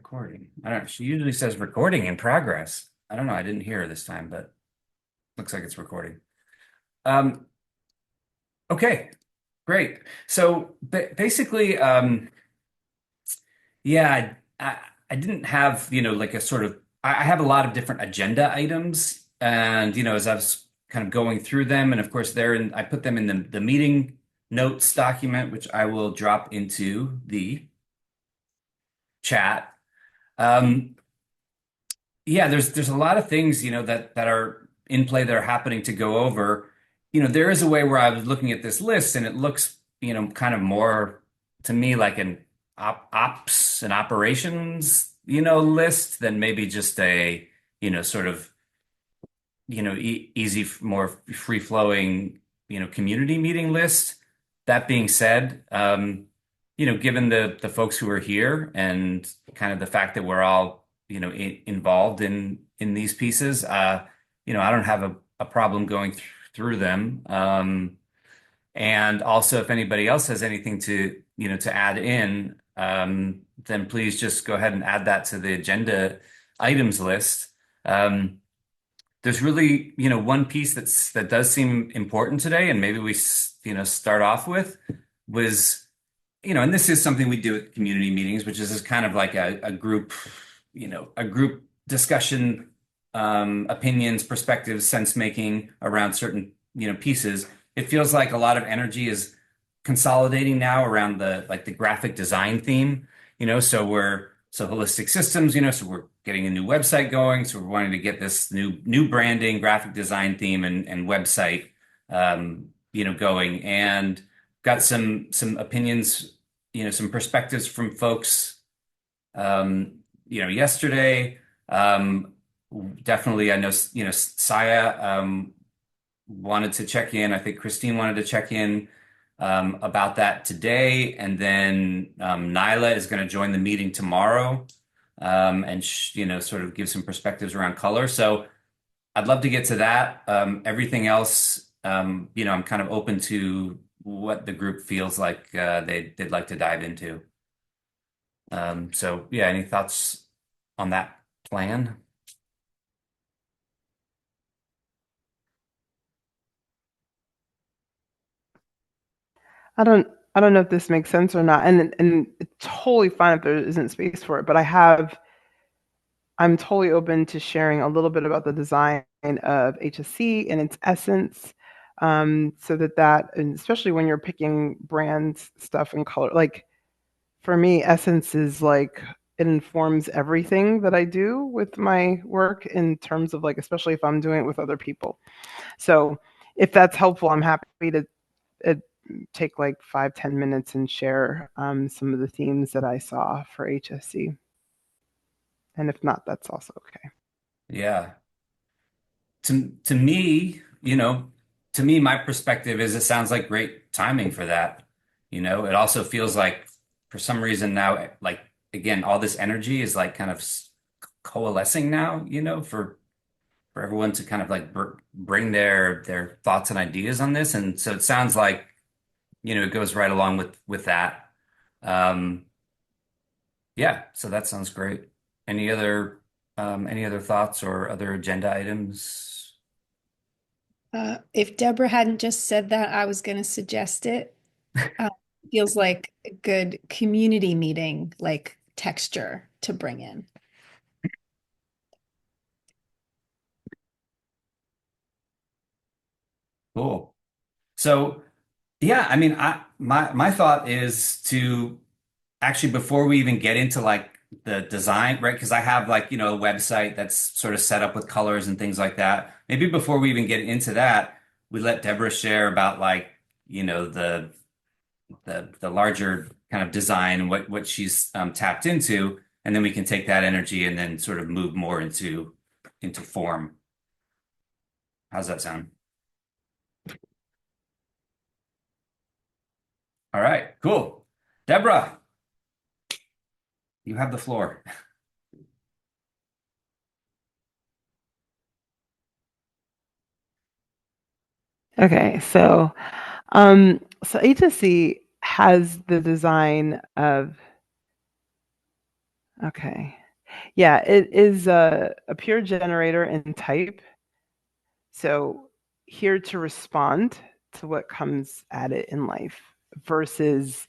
recording. I don't know. She usually says recording in progress. I don't know. I didn't hear her this time, but looks like it's recording. Um, okay, great. So basically, yeah, I didn't have, like a sort of, I have a lot of different agenda items. And, as I was kind of going through them, and of course, I put them in the meeting notes document, which I will drop into the chat. Um, Yeah, there's a lot of things, that are in play that are happening to go over. There is a way where I was looking at this list and it looks, kind of more to me like an ops and operations, list than maybe just a, sort of, easy, more free-flowing, community meeting list. That being said, given the folks who are here and kind of the fact that we're all, involved in these pieces, I don't have a problem going through them. And also, if anybody else has anything to add in, then please just go ahead and add that to the agenda items list. Um, there's really, one piece that does seem important today, and maybe we, start off with was, and this is something we do at community meetings, which is kind of like a group, a group discussion, opinions, perspectives, sense making around certain, pieces. It feels like a lot of energy is consolidating now around the graphic design theme, so holistic systems, so we're getting a new website going, so we're wanting to get this new branding, graphic design theme and website, going, and got some opinions, some perspectives from folks, yesterday. Um, Definitely, I know, Saya, wanted to check in. I think Christine wanted to check in, about that today. And then, Nyla is going to join the meeting tomorrow, and, sort of give some perspectives around color. So I'd love to get to that. Everything else, I'm kind of open to what the group feels like, they'd like to dive into. So yeah, any thoughts on that plan? I don't I don't know if this makes sense or not, and it's totally fine if there isn't space for it. But I'm totally open to sharing a little bit about the design of HSC and its essence, so and especially when you're picking brands stuff and color. Like for me, essence is like it informs everything that I do with my work in terms of like, especially if I'm doing it with other people. So if that's helpful, I'm happy to uh, take like 5-10 minutes and share some of the themes that I saw for HSC. And if not, that's also okay. Yeah. To me, my perspective is it sounds like great timing for that. It also feels like for some reason now, like again, all this energy is like kind of coalescing now, for everyone to kind of like bring their thoughts and ideas on this. And so it sounds like, it goes right along with that. Um, yeah, so that sounds great. Any other any other thoughts or other agenda items? If Deborah hadn't just said that, I was going to suggest it. Uh, Feels like a good community meeting, like texture to bring in. Cool. So yeah, I mean, my thought is to actually before we even get into like the design, right? Because I have like, a website that's sort of set up with colors and things like that. Maybe before we even get into that, we let Deborah share about like, the larger kind of design and what she's, tapped into, and then we can take that energy and then sort of move more into form. How's that sound? All right, cool. Deborah, you have the floor. Okay, so HSC has the design of Okay. Yeah, it is a pure generator in type. So here to respond to what comes at it in life versus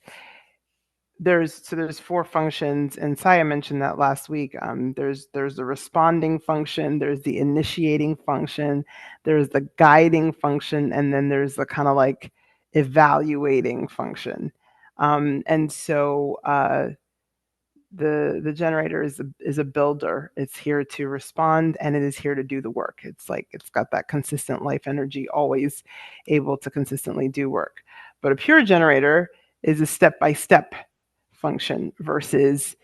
there's four functions, and Saya mentioned that last week. There's the responding function, there's the initiating function, there's the guiding function, and then there's the kind of like evaluating function. And so the generator is a builder. It's here to respond, and it is here to do the work. It's like it's got that consistent life energy, always able to consistently do work. But a pure generator is a step-by-step function versus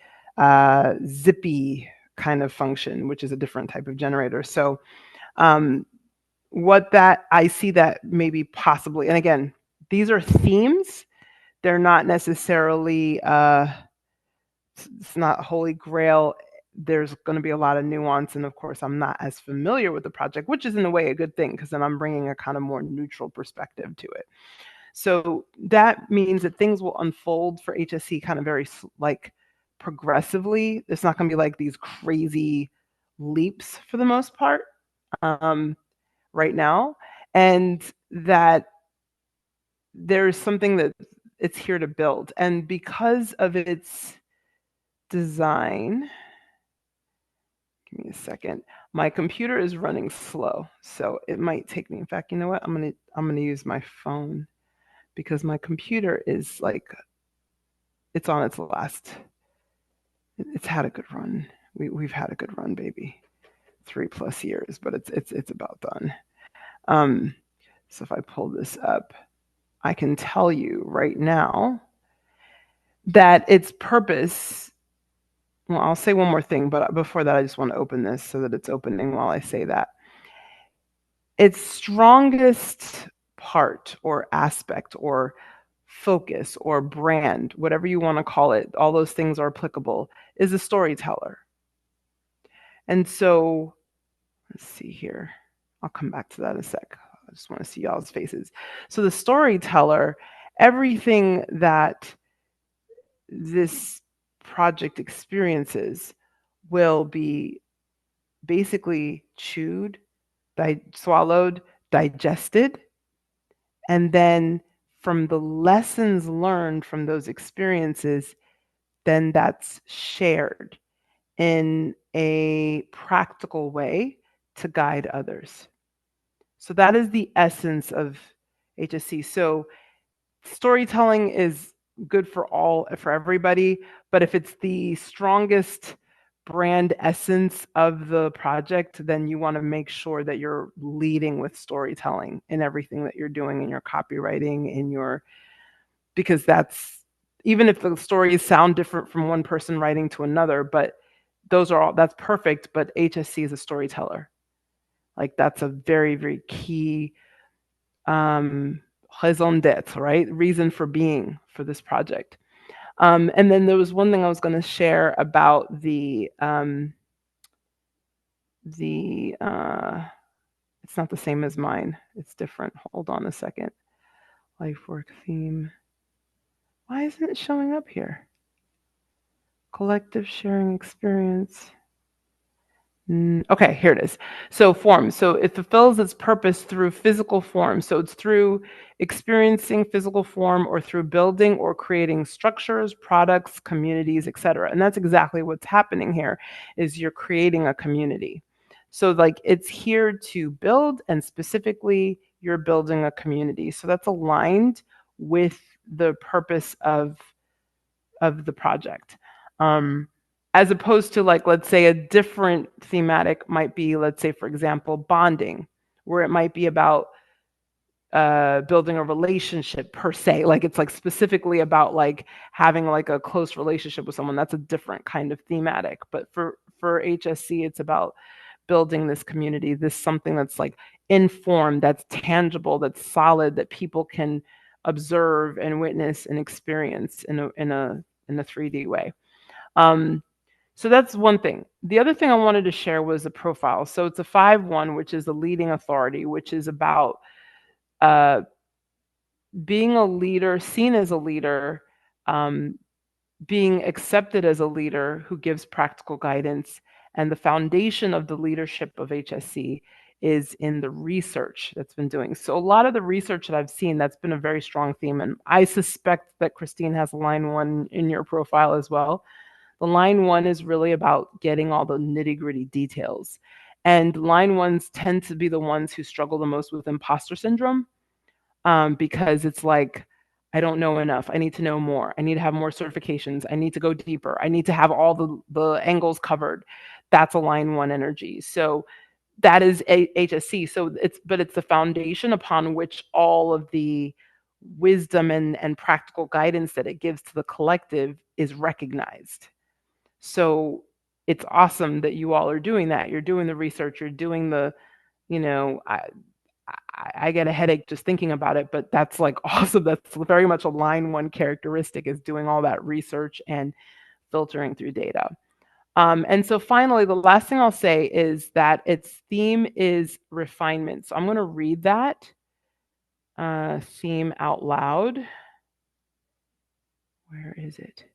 zippy kind of function, which is a different type of generator. So what that I see that maybe possibly, and again, these are themes. They're not necessarily it's not holy grail. There's going to be a lot of nuance, and of course I'm not as familiar with the project, which is in a way a good thing, because then I'm bringing a kind of more neutral perspective to it. So that means that things will unfold for HSC kind of very like progressively. It's not going to be like these crazy leaps for the most part right now, and that there's something that it's here to build. And because of its design, give me a second. My computer is running slow, so it might take me. In fact, you know what? I'm gonna use my phone, because my computer is like, it's on its last. It's had a good run. We've had a good run, baby. 3+ years, but it's about done. So if I pull this up, I can tell you right now that its purpose. Well, I'll say one more thing, but before that, I just want to open this so that it's opening while I say that. Its strongest part or aspect or focus or brand, whatever you want to call it, all those things are applicable, is a storyteller. And so, let's see here. I'll come back to that in a sec. I just want to see y'all's faces. So the storyteller, everything that this project experiences will be basically chewed, swallowed, digested, and then from the lessons learned from those experiences, then that's shared in a practical way to guide others. So that is the essence of HSC. So storytelling is good for everybody, but if it's the strongest brand essence of the project, then you want to make sure that you're leading with storytelling in everything that you're doing, in your copywriting, in your, because that's, even if the stories sound different from one person writing to another, but those are all, that's perfect. But HSC is a storyteller. Like that's a very, very key raison d'être, right? Reason for being for this project. And then there was one thing I was going to share about the it's not the same as mine. It's different. Hold on a second. Life work theme. Why isn't it showing up here? Collective sharing experience. Okay, here it is. So form. So it fulfills its purpose through physical form. So it's through experiencing physical form or through building or creating structures, products, communities, etc. And that's exactly what's happening here, is you're creating a community. So like it's here to build, and specifically you're building a community. So that's aligned with the purpose of the project. As opposed to, like, let's say a different thematic might be, let's say, for example, bonding, where it might be about building a relationship per se. Like it's like specifically about like having like a close relationship with someone. That's a different kind of thematic. But for HSC, it's about building this community, this something that's like informed, that's tangible, that's solid, that people can observe and witness and experience in a 3D way. So that's one thing. The other thing I wanted to share was the profile. So it's a 5-1, which is the leading authority, which is about being a leader, seen as a leader, being accepted as a leader who gives practical guidance. And the foundation of the leadership of HSC is in the research that's been doing. So a lot of the research that I've seen, that's been a very strong theme. And I suspect that Christine has line 1 in your profile as well. The line 1 is really about getting all the nitty gritty details. And line 1s tend to be the ones who struggle the most with imposter syndrome, because it's like, I don't know enough. I need to know more. I need to have more certifications. I need to go deeper. I need to have all the angles covered. That's a line 1 energy. So that is HSC. So it's the foundation upon which all of the wisdom and practical guidance that it gives to the collective is recognized. So it's awesome that you all are doing that. You're doing the research. You're doing the, you know, I get a headache just thinking about it, but that's like awesome. That's very much a line 1 characteristic, is doing all that research and filtering through data. And so finally, the last thing I'll say is that its theme is refinement. So I'm going to read that theme out loud. Where is it?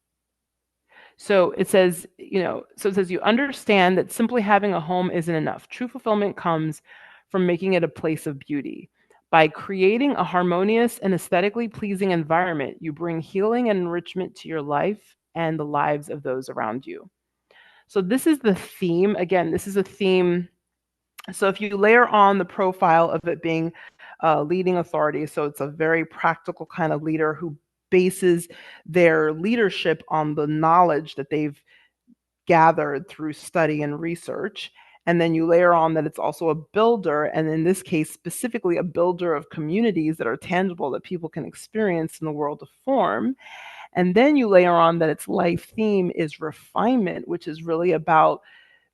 So it says, you understand that simply having a home isn't enough. True fulfillment comes from making it a place of beauty. By creating a harmonious and aesthetically pleasing environment, you bring healing and enrichment to your life and the lives of those around you. So this is the theme. Again, this is a theme. So if you layer on the profile of it being a leading authority, so it's a very practical kind of leader who bases their leadership on the knowledge that they've gathered through study and research. And then you layer on that it's also a builder, and in this case, specifically a builder of communities that are tangible, that people can experience in the world of form. And then you layer on that its life theme is refinement, which is really about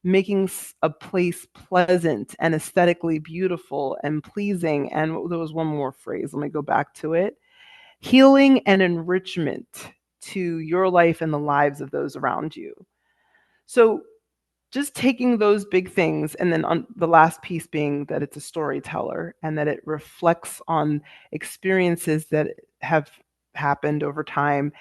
making a place pleasant and aesthetically beautiful and pleasing. And there was one more phrase, let me go back to it: healing and enrichment to your life and the lives of those around you. So just taking those big things, and then on the last piece being that it's a storyteller and that it reflects on experiences that have happened over time,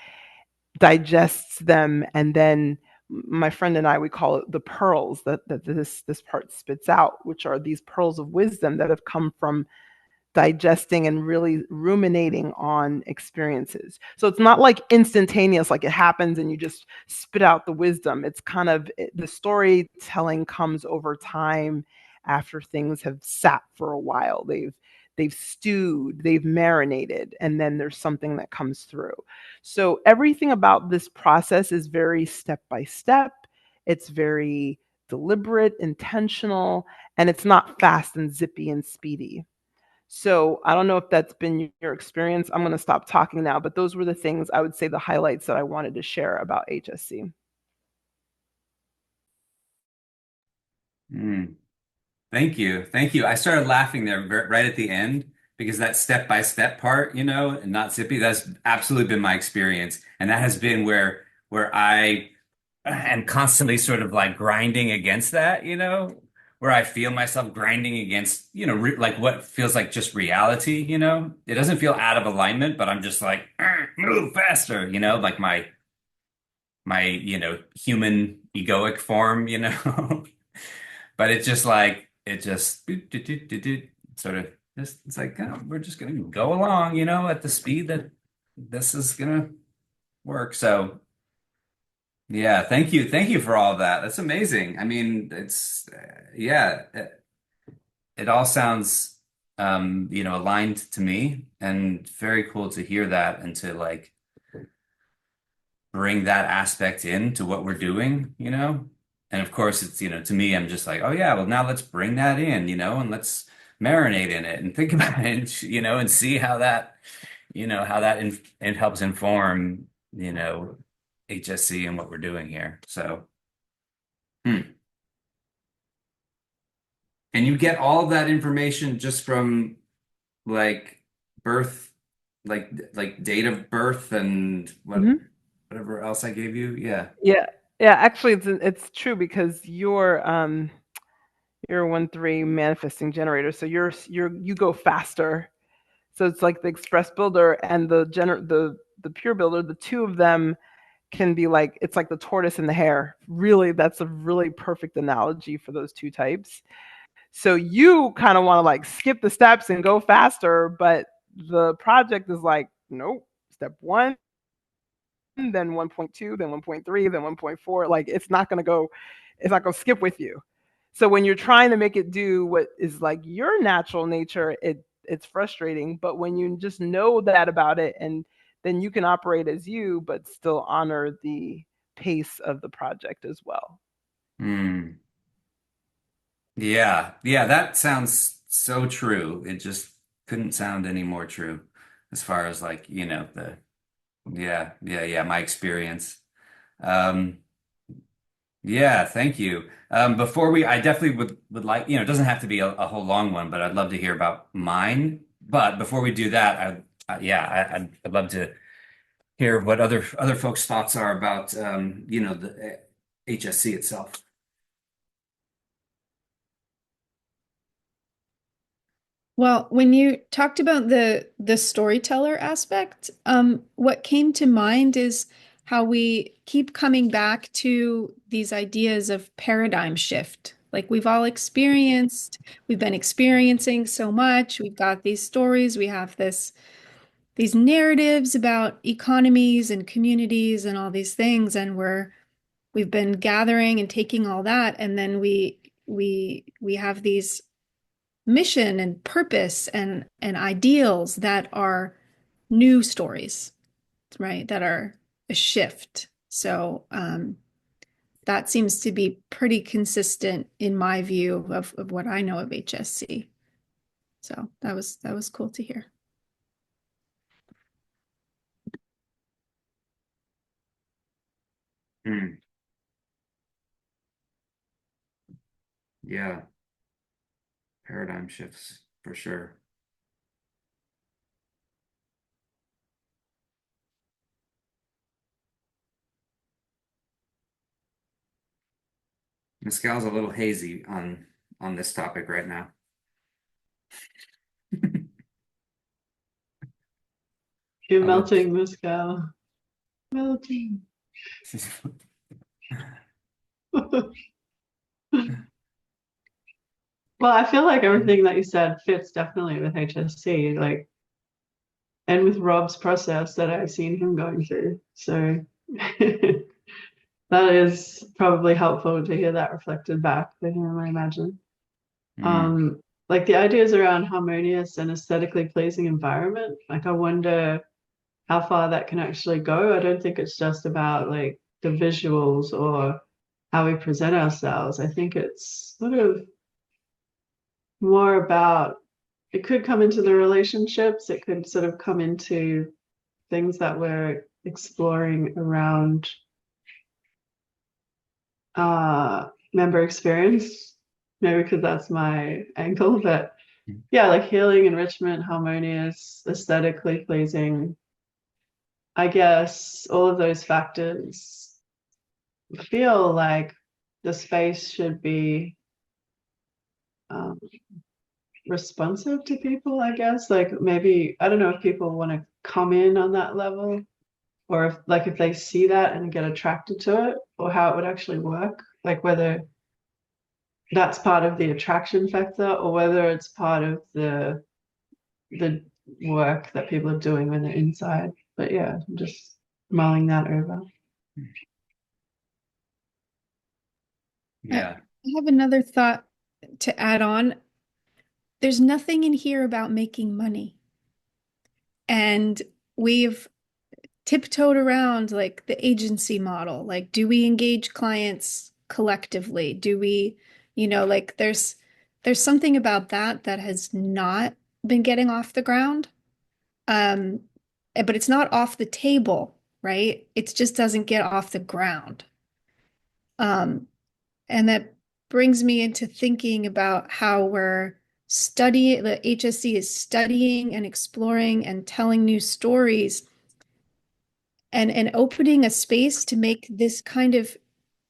digests them, and then my friend and I, we call it the pearls that this part spits out, which are these pearls of wisdom that have come from digesting and really ruminating on experiences. So it's not like instantaneous, like it happens and you just spit out the wisdom. It's kind of, the storytelling comes over time, after things have sat for a while. They've stewed, they've marinated, and then there's something that comes through. So everything about this process is very step by step. It's very deliberate, intentional, and it's not fast and zippy and speedy. So I don't know if that's been your experience. I'm going to stop talking now, but those were the things, I would say, the highlights that I wanted to share about HSC. Thank you. Thank you. I started laughing there right at the end, because that step-by-step part, and not zippy, that's absolutely been my experience. And that has been where I am constantly sort of like grinding against that, where I feel myself grinding against, like what feels like just reality. It doesn't feel out of alignment, but I'm just like, move faster, like my, human egoic form. But it's just like, it just sort of just, it's like, oh, we're just gonna go along, at the speed that this is gonna work. So yeah, thank you for all of that. That's amazing. I mean, it's yeah, it all sounds aligned to me, and very cool to hear that and to like bring that aspect into what we're doing. And of course, it's, to me, I'm just like, oh yeah, well now let's bring that in, and let's marinate in it and think about it, and see how that, it helps inform, HSC and what we're doing here. So, hmm. And you get all of that information just from like birth, like date of birth and Mhm. whatever else I gave you. Yeah. Yeah, yeah. Actually, it's true, because you're a 1-3 manifesting generator, so you go faster. So it's like the express builder and the pure builder. The two of them can be like, it's like the tortoise and the hare. Really, that's a really perfect analogy for those two types. So you kind of want to like skip the steps and go faster, but the project is like, nope, step one, then 1.2, then 1.3, then 1.4. Like it's not going to skip with you. So when you're trying to make it do what is like your natural nature, it's frustrating. But when you just know that about it, and then you can operate as you, but still honor the pace of the project as well. Hmm. Yeah. Yeah, that sounds so true. It just couldn't sound any more true as far as like, yeah, my experience. Um, yeah, thank you. I definitely would like, it doesn't have to be a whole long one, but I'd love to hear about mine. But before we do that, I'd love to hear what other folks' thoughts are about, the HSC itself. Well, when you talked about the storyteller aspect, what came to mind is how we keep coming back to these ideas of paradigm shift. Like we've been experiencing so much. We've got these stories, we have these narratives about economies and communities and all these things, and we've been gathering and taking all that, and then we have these mission and purpose and ideals that are new stories, right? That are a shift. So that seems to be pretty consistent in my view of what I know of HSC. So that was cool to hear. Hmm. Yeah, paradigm shifts for sure. Mescal's a little hazy on this topic right now. You're Although, melting, Muscal. Melting. Well, I feel like everything that you said fits definitely with HSC, like, and with Rob's process that I've seen him going through. So that is probably helpful to hear that reflected back for him, I imagine. Hmm. Like the ideas around harmonious and aesthetically pleasing environment, like I wonder how far that can actually go. I don't think it's just about like the visuals or how we present ourselves. I think it's sort of more about, it could come into the relationships, it could sort of come into things that we're exploring around member experience, maybe because that's my angle. But yeah, like healing, enrichment, harmonious, aesthetically pleasing, I guess all of those factors feel like the space should be um, responsive to people, I guess. Like maybe, I don't know if people want to come in on that level, or if they see that and get attracted to it, or how it would actually work, like whether that's part of the attraction factor or whether it's part of the work that people are doing when they're inside. But yeah, I'm just mulling that over. Yeah. I have another thought to add on. There's nothing in here about making money. And we've tiptoed around like the agency model. Like, do we engage clients collectively? Do we, like there's something about that that has not been getting off the ground. Um, but it's not off the table, right? It just doesn't get off the ground. Um, and that brings me into thinking about how the HSC is studying and exploring and telling new stories and opening a space to make this kind of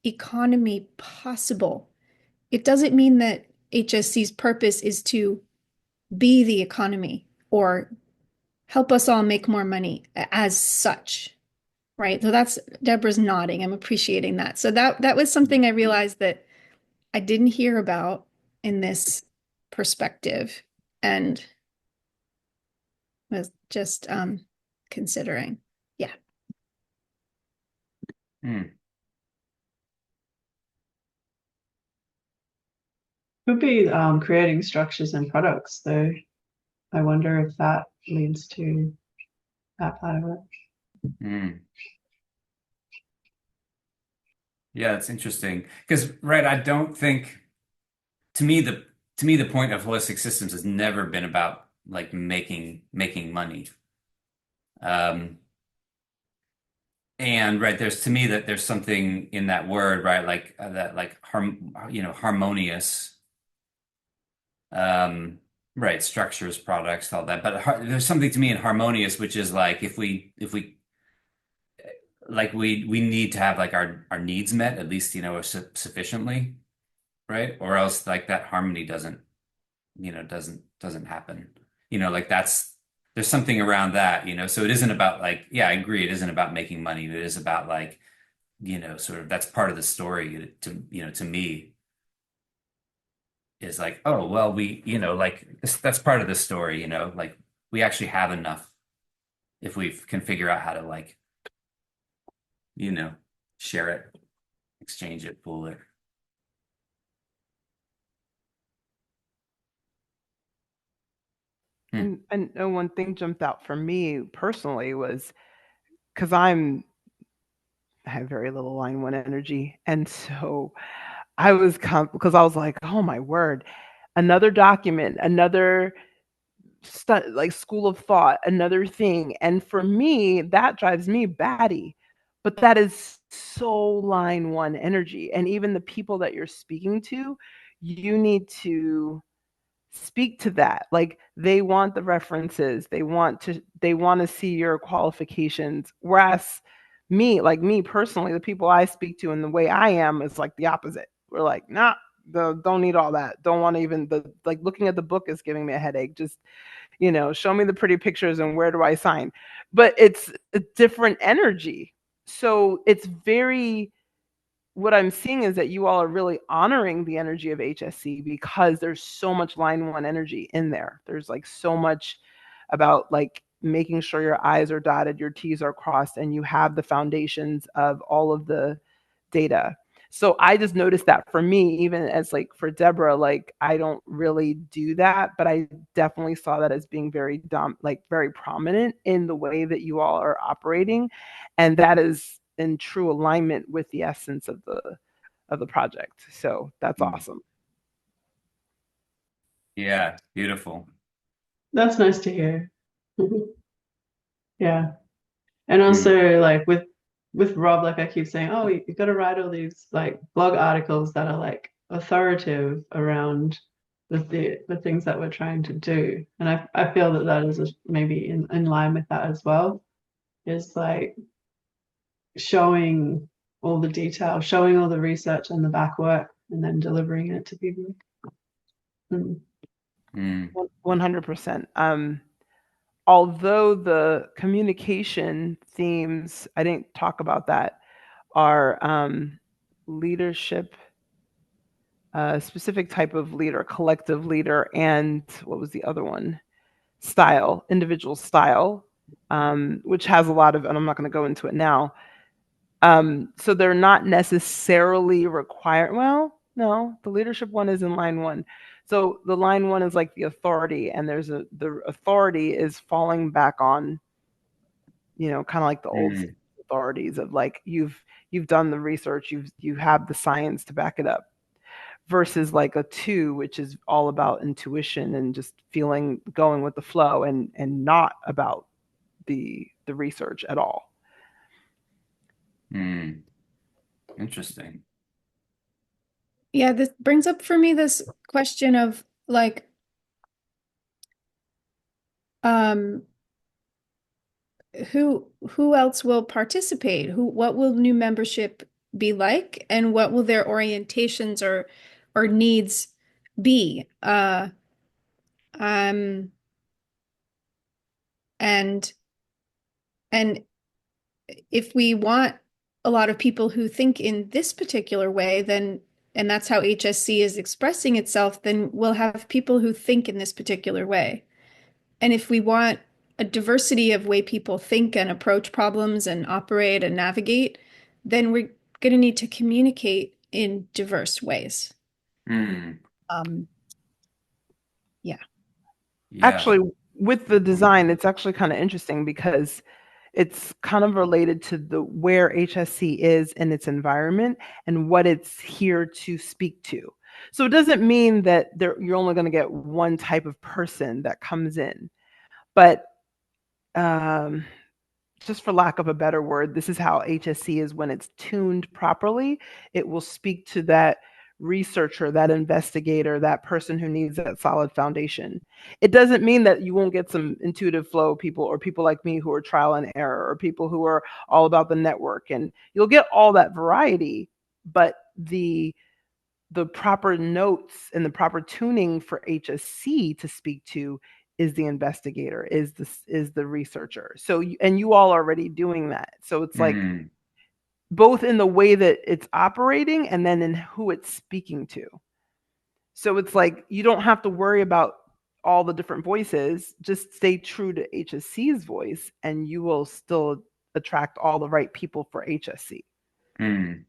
economy possible. It doesn't mean that HSC's purpose is to be the economy or help us all make more money as such. right? So that's Deborah's nodding. I'm appreciating that. So that was something I realized that I didn't hear about in this perspective and was just considering. Yeah. Hmm. Could be creating structures and products, though. I wonder if that leads to that part of it. Hmm. Yeah, it's interesting because, right, I don't think to me the point of holistic systems has never been about like making money. Um, and right, there's to me that there's something in that word, right, like that like harmonious, um, right, structures, products, all that. But there's something to me in harmonious, which is like if we like we need to have like our needs met at least sufficiently, right? Or else like that harmony doesn't happen. Like that's there's something around that. So it isn't about like, yeah, I agree, it isn't about making money. It is about like, sort of that's part of the story to me is like, oh, well, like that's part of the story, like we actually have enough if we can figure out how to like, you know, share it, exchange it, pool it. Hmm. And one thing jumped out for me personally was because I have very little line one energy, and so because I was like, oh my word, another document, another like school of thought, another thing. And for me, that drives me batty. But that is so line one energy. And even the people that you're speaking to, you need to speak to that. Like they want the references, they want to see your qualifications. Whereas me personally, the people I speak to and the way I am is like the opposite. We're like, nah, don't need all that. Don't want to even the like looking at the book is giving me a headache. Just show me the pretty pictures and where do I sign? But it's a different energy. So it's very, what I'm seeing is that you all are really honoring the energy of HSC because there's so much line one energy in there. There's like so much about like making sure your I's are dotted, your T's are crossed, and you have the foundations of all of the data. So I just noticed that for me, even as like for Deborah, like I don't really do that, but I definitely saw that as being like very prominent in the way that you all are operating, and that is in true alignment with the essence of the project. So that's awesome. Yeah, beautiful. That's nice to hear. Yeah. And Hmm. also like with Rob, like I keep saying, oh, you got to write all these like blog articles that are like authoritative around the things that we're trying to do. And I feel that is maybe in line with that as well, is like showing all the detail, showing all the research and the back work, and then delivering it to people. Mm. Hmm. 100%. Although the communication themes, I didn't talk about that, are leadership, specific type of leader, collective leader, and what was the other one? Style, individual style, which has a lot of, and I'm not going to go into it now. So they're not necessarily required. Well, no, the leadership one is in line one. So the line one is like the authority, and the authority is falling back on, kind of like the old Hmm. authorities of like you've done the research, you have the science to back it up, versus like a two, which is all about intuition and just feeling, going with the flow, and not about the research at all. Hmm. Interesting. Yeah, this brings up for me this question of like, um, who else will participate? What will new membership be like, and what will their orientations or needs be? Um, and and if we want a lot of people who think in this particular way, then, and that's how HSC is expressing itself, then we'll have people who think in this particular way. And if we want a diversity of way people think and approach problems and operate and navigate, then we're going to need to communicate in diverse ways. Mm. Yeah. Yeah. Actually, with the design, it's actually kind of interesting because it's kind of related to the where HSC is in its environment and what it's here to speak to. So it doesn't mean that you're only going to get one type of person that comes in, but just for lack of a better word, this is how HSC is when it's tuned properly. It will speak to that researcher, that investigator, that person who needs that solid foundation. It doesn't mean that you won't get some intuitive flow people or people like me who are trial and error or people who are all about the network, and you'll get all that variety, but the proper notes and the proper tuning for HSC to speak to is the investigator, is the researcher. So and you all are already doing that. So it's like both in the way that it's operating and then in who it's speaking to. So it's like you don't have to worry about all the different voices. Just stay true to HSC's voice and you will still attract all the right people for HSC. Mm.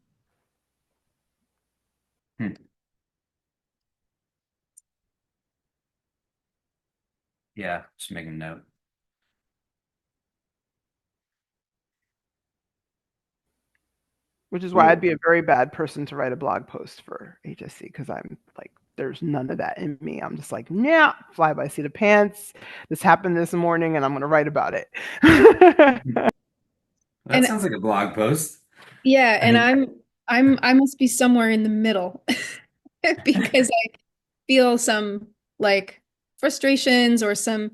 Yeah, just making a note. Which is why I'd be a very bad person to write a blog post for HSC, because I'm like, there's none of that in me. I'm just like, nah, fly by seat of pants. This happened this morning and I'm going to write about it. That sounds like a blog post. Yeah, and I must be somewhere in the middle because I feel some like frustrations or some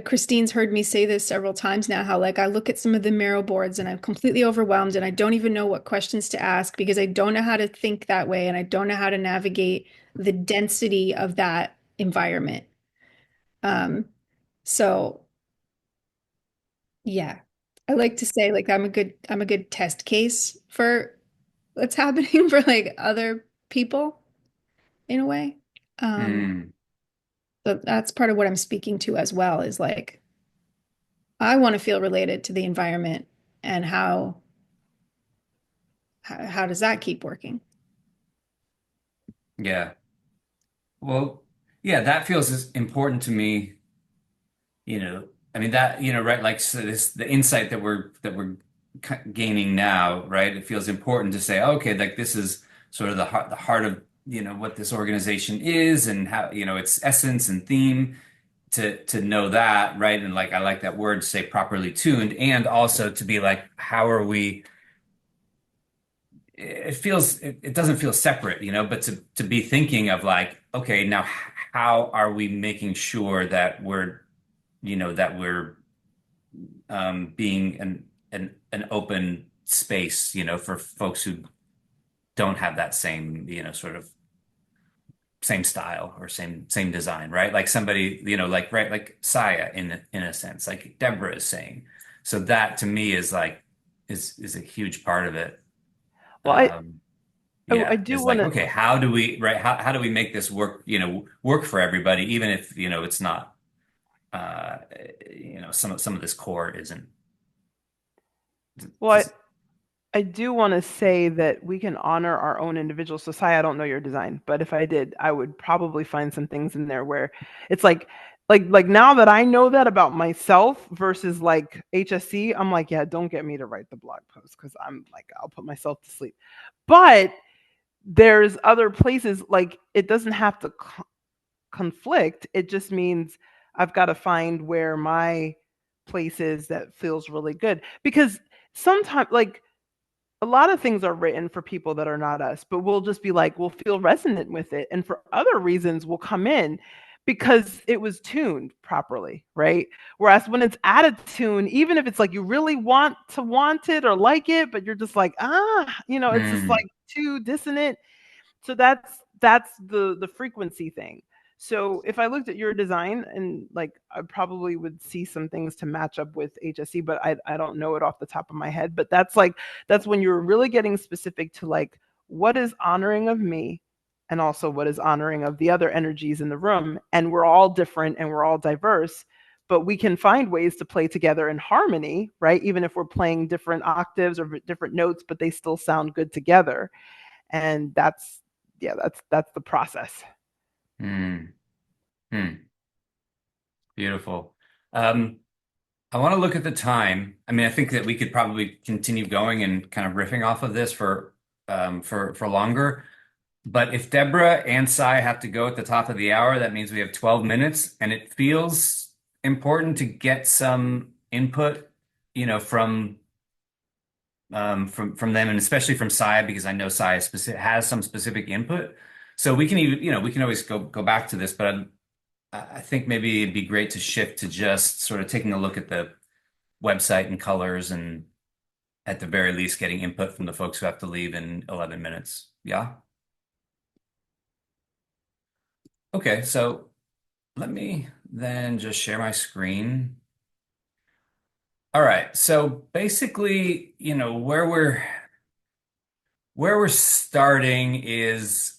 Christine's heard me say this several times now, how like I look at some of the Miro boards and I'm completely overwhelmed and I don't even know what questions to ask because I don't know how to think that way and I don't know how to navigate the density of that environment. So yeah, I like to say like I'm a good test case for what's happening for like other people in a way. So that's part of what I'm speaking to as well is like I want to feel related to the environment and how does that keep working? Yeah. Well, yeah, that feels as important to me, I mean that, right, like so the insight that we're gaining now, right? It feels important to say, okay, like this is sort of the heart of, what this organization is and how, its essence and theme to know that, right? And like I like that word, say properly tuned, and also to be like, how are we it doesn't feel separate, but to be thinking of like, okay, now how are we making sure that we're being an open space, for folks who don't have that same, sort of same style or same design, right? Like somebody, like right, like Saya in a sense, like Deborah is saying. So that to me is like is a huge part of it. Well, I do It's want like, to. okay, how do we, right? How do we make this work, work for everybody, even if, it's not, uh, some of this core isn't. Well, I do want to say that we can honor our own individual society. I don't know your design, but if I did, I would probably find some things in there where it's like now that I know that about myself versus like HSC, I'm like, yeah, don't get me to write the blog post because I'm like, I'll put myself to sleep. But there's other places like it doesn't have to conflict. It just means I've got to find where my place is that feels really good because sometimes like a lot of things are written for people that are not us, but we'll just be like, we'll feel resonant with it. And for other reasons, we'll come in because it was tuned properly, right? Whereas when it's out of tune, even if it's like you really want it or like it, but you're just like, it's just like too dissonant. So that's the frequency thing. So if I looked at your design and like I probably would see some things to match up with HSC, but I don't know it off the top of my head. But that's when you're really getting specific to like what is honoring of me and also what is honoring of the other energies in the room. And we're all different and we're all diverse, but we can find ways to play together in harmony, right? Even if we're playing different octaves or different notes, but they still sound good together. And that's the process. Hmm. Hmm. Beautiful. I want to look at the time. I mean, I think that we could probably continue going and kind of riffing off of this for longer. But if Deborah and Sai have to go at the top of the hour, that means we have 12 minutes, and it feels important to get some input, from them, and especially from Sai, because I know Sai has some specific input. So we can even, we can always go back to this, but I think maybe it'd be great to shift to just sort of taking a look at the website and colors, and at the very least getting input from the folks who have to leave in 11 minutes. Yeah. Okay, so let me then just share my screen. All right, so basically, where we're starting is,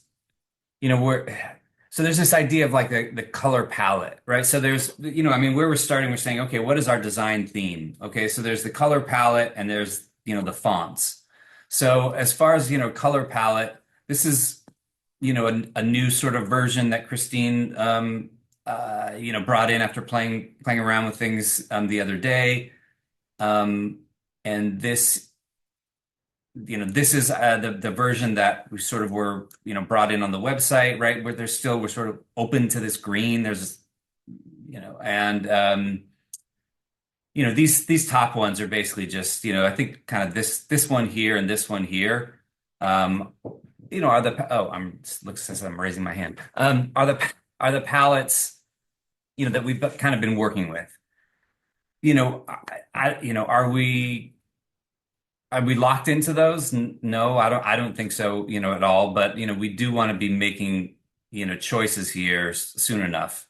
so there's this idea of like the color palette, right? So there's, I mean, where we're starting, we're saying, okay, what is our design theme? Okay, so there's the color palette and there's, the fonts. So as far as, color palette, this is, a new sort of version that Christine, brought in after playing around with things the other day. And this is the version that we sort of were, brought in on the website, right? Where we're sort of open to this green. There's, and these top ones are basically just, I think kind of this one here and this one here, since I'm raising my hand, are the palettes, that we've kind of been working with. Are we locked into those? No, I don't think so, at all. But, we do want to be making, choices here soon enough.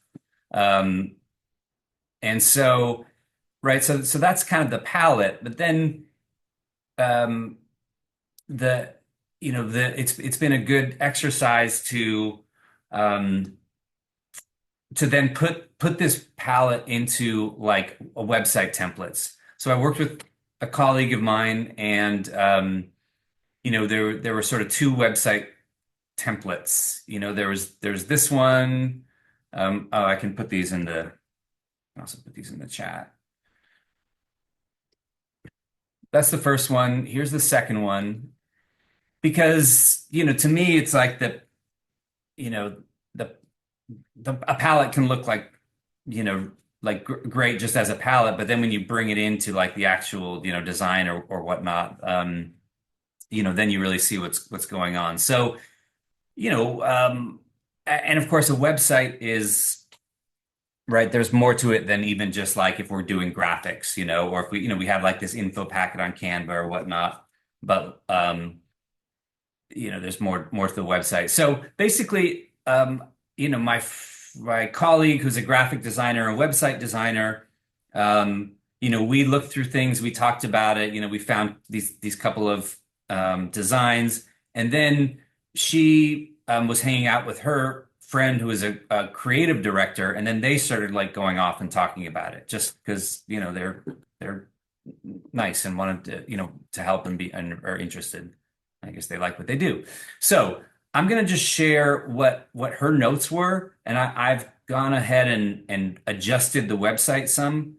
And so, right. So that's kind of the palette, but then, it's been a good exercise to then put this palette into like a website templates. So I worked with a colleague of mine, and there were sort of two website templates. There's this one. I can put these in the. I also put these in the chat. That's the first one. Here's the second one, because to me it's like a palette can look like, great just as a palette, but then when you bring it into like the actual, design or whatnot, then you really see what's going on. So, and of course a website is, right, there's more to it than even just like if we're doing graphics, or if we have like this info packet on Canva or whatnot, but, there's more to the website. So basically, my colleague who's a graphic designer and website designer, we looked through things, we talked about it, we found these couple of designs, and then she was hanging out with her friend who is a creative director, and then they started like going off and talking about it just because they're nice and wanted to help and are interested. I guess they like what they do. So I'm going to just share what her notes were, and I've gone ahead and adjusted the website some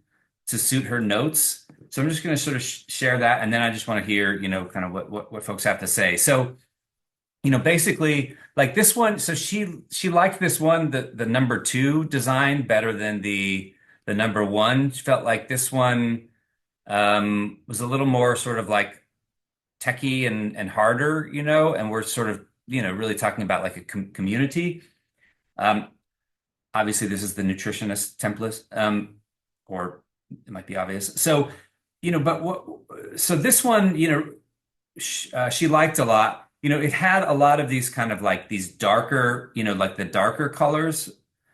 to suit her notes. So I'm just going to sort of share that, and then I just want to hear, kind of what folks have to say. So, basically like this one. So she liked this one, the number 2 design better than the number 1. She felt like this one was a little more sort of like techie and harder, and we're sort of, really talking about like a community. Obviously this is the nutritionist template, or it might be obvious. So, so this one, she liked a lot. It had a lot of these kind of like these darker, like the darker colors.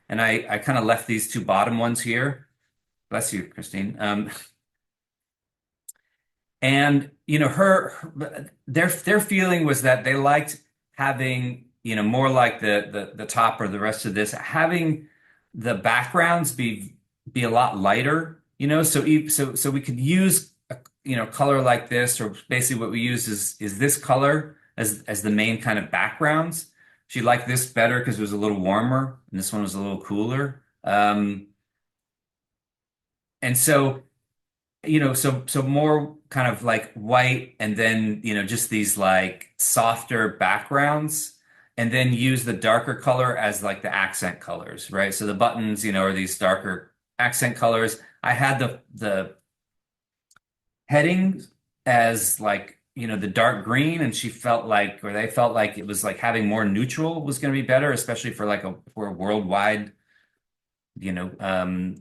And I kind of left these two bottom ones here. Bless you, Christine. And their feeling was that they liked having, more like the top or the rest of this, having the backgrounds be a lot lighter, so we could use color like this, or basically what we use is this color as the main kind of backgrounds. She liked this better because it was a little warmer, and this one was a little cooler. And so so more kind of like white, and then, just these like softer backgrounds, and then use the darker color as like the accent colors, right? So the buttons, are these darker accent colors. I had the headings as like, the dark green, and they felt like it was like having more neutral was going to be better, especially for like for a worldwide, you know, um,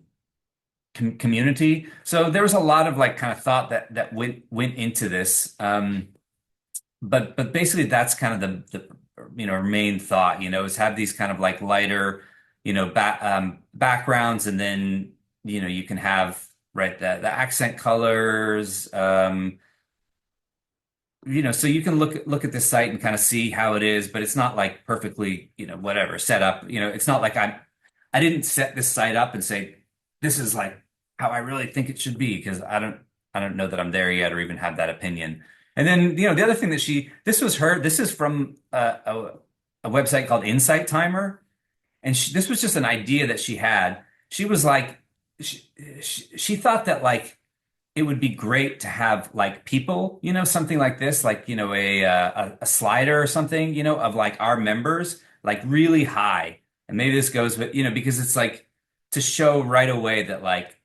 community. So there was a lot of like kind of thought that went into this. But basically that's kind of the main thought, is have these kind of like lighter, backgrounds, and then, you can have, right, the accent colors, so you can look at this site and kind of see how it is, but it's not like perfectly, whatever set up. It's not like I didn't set this site up and say this is like how I really think it should be, because I don't know that I'm there yet or even have that opinion. And then, the other thing that this is from a website called Insight Timer, and this was just an idea that she had. She was like, she thought that like it would be great to have like people, something like this, like, a slider or something, of like our members, like really high. And maybe this goes with, because it's like to show right away that like,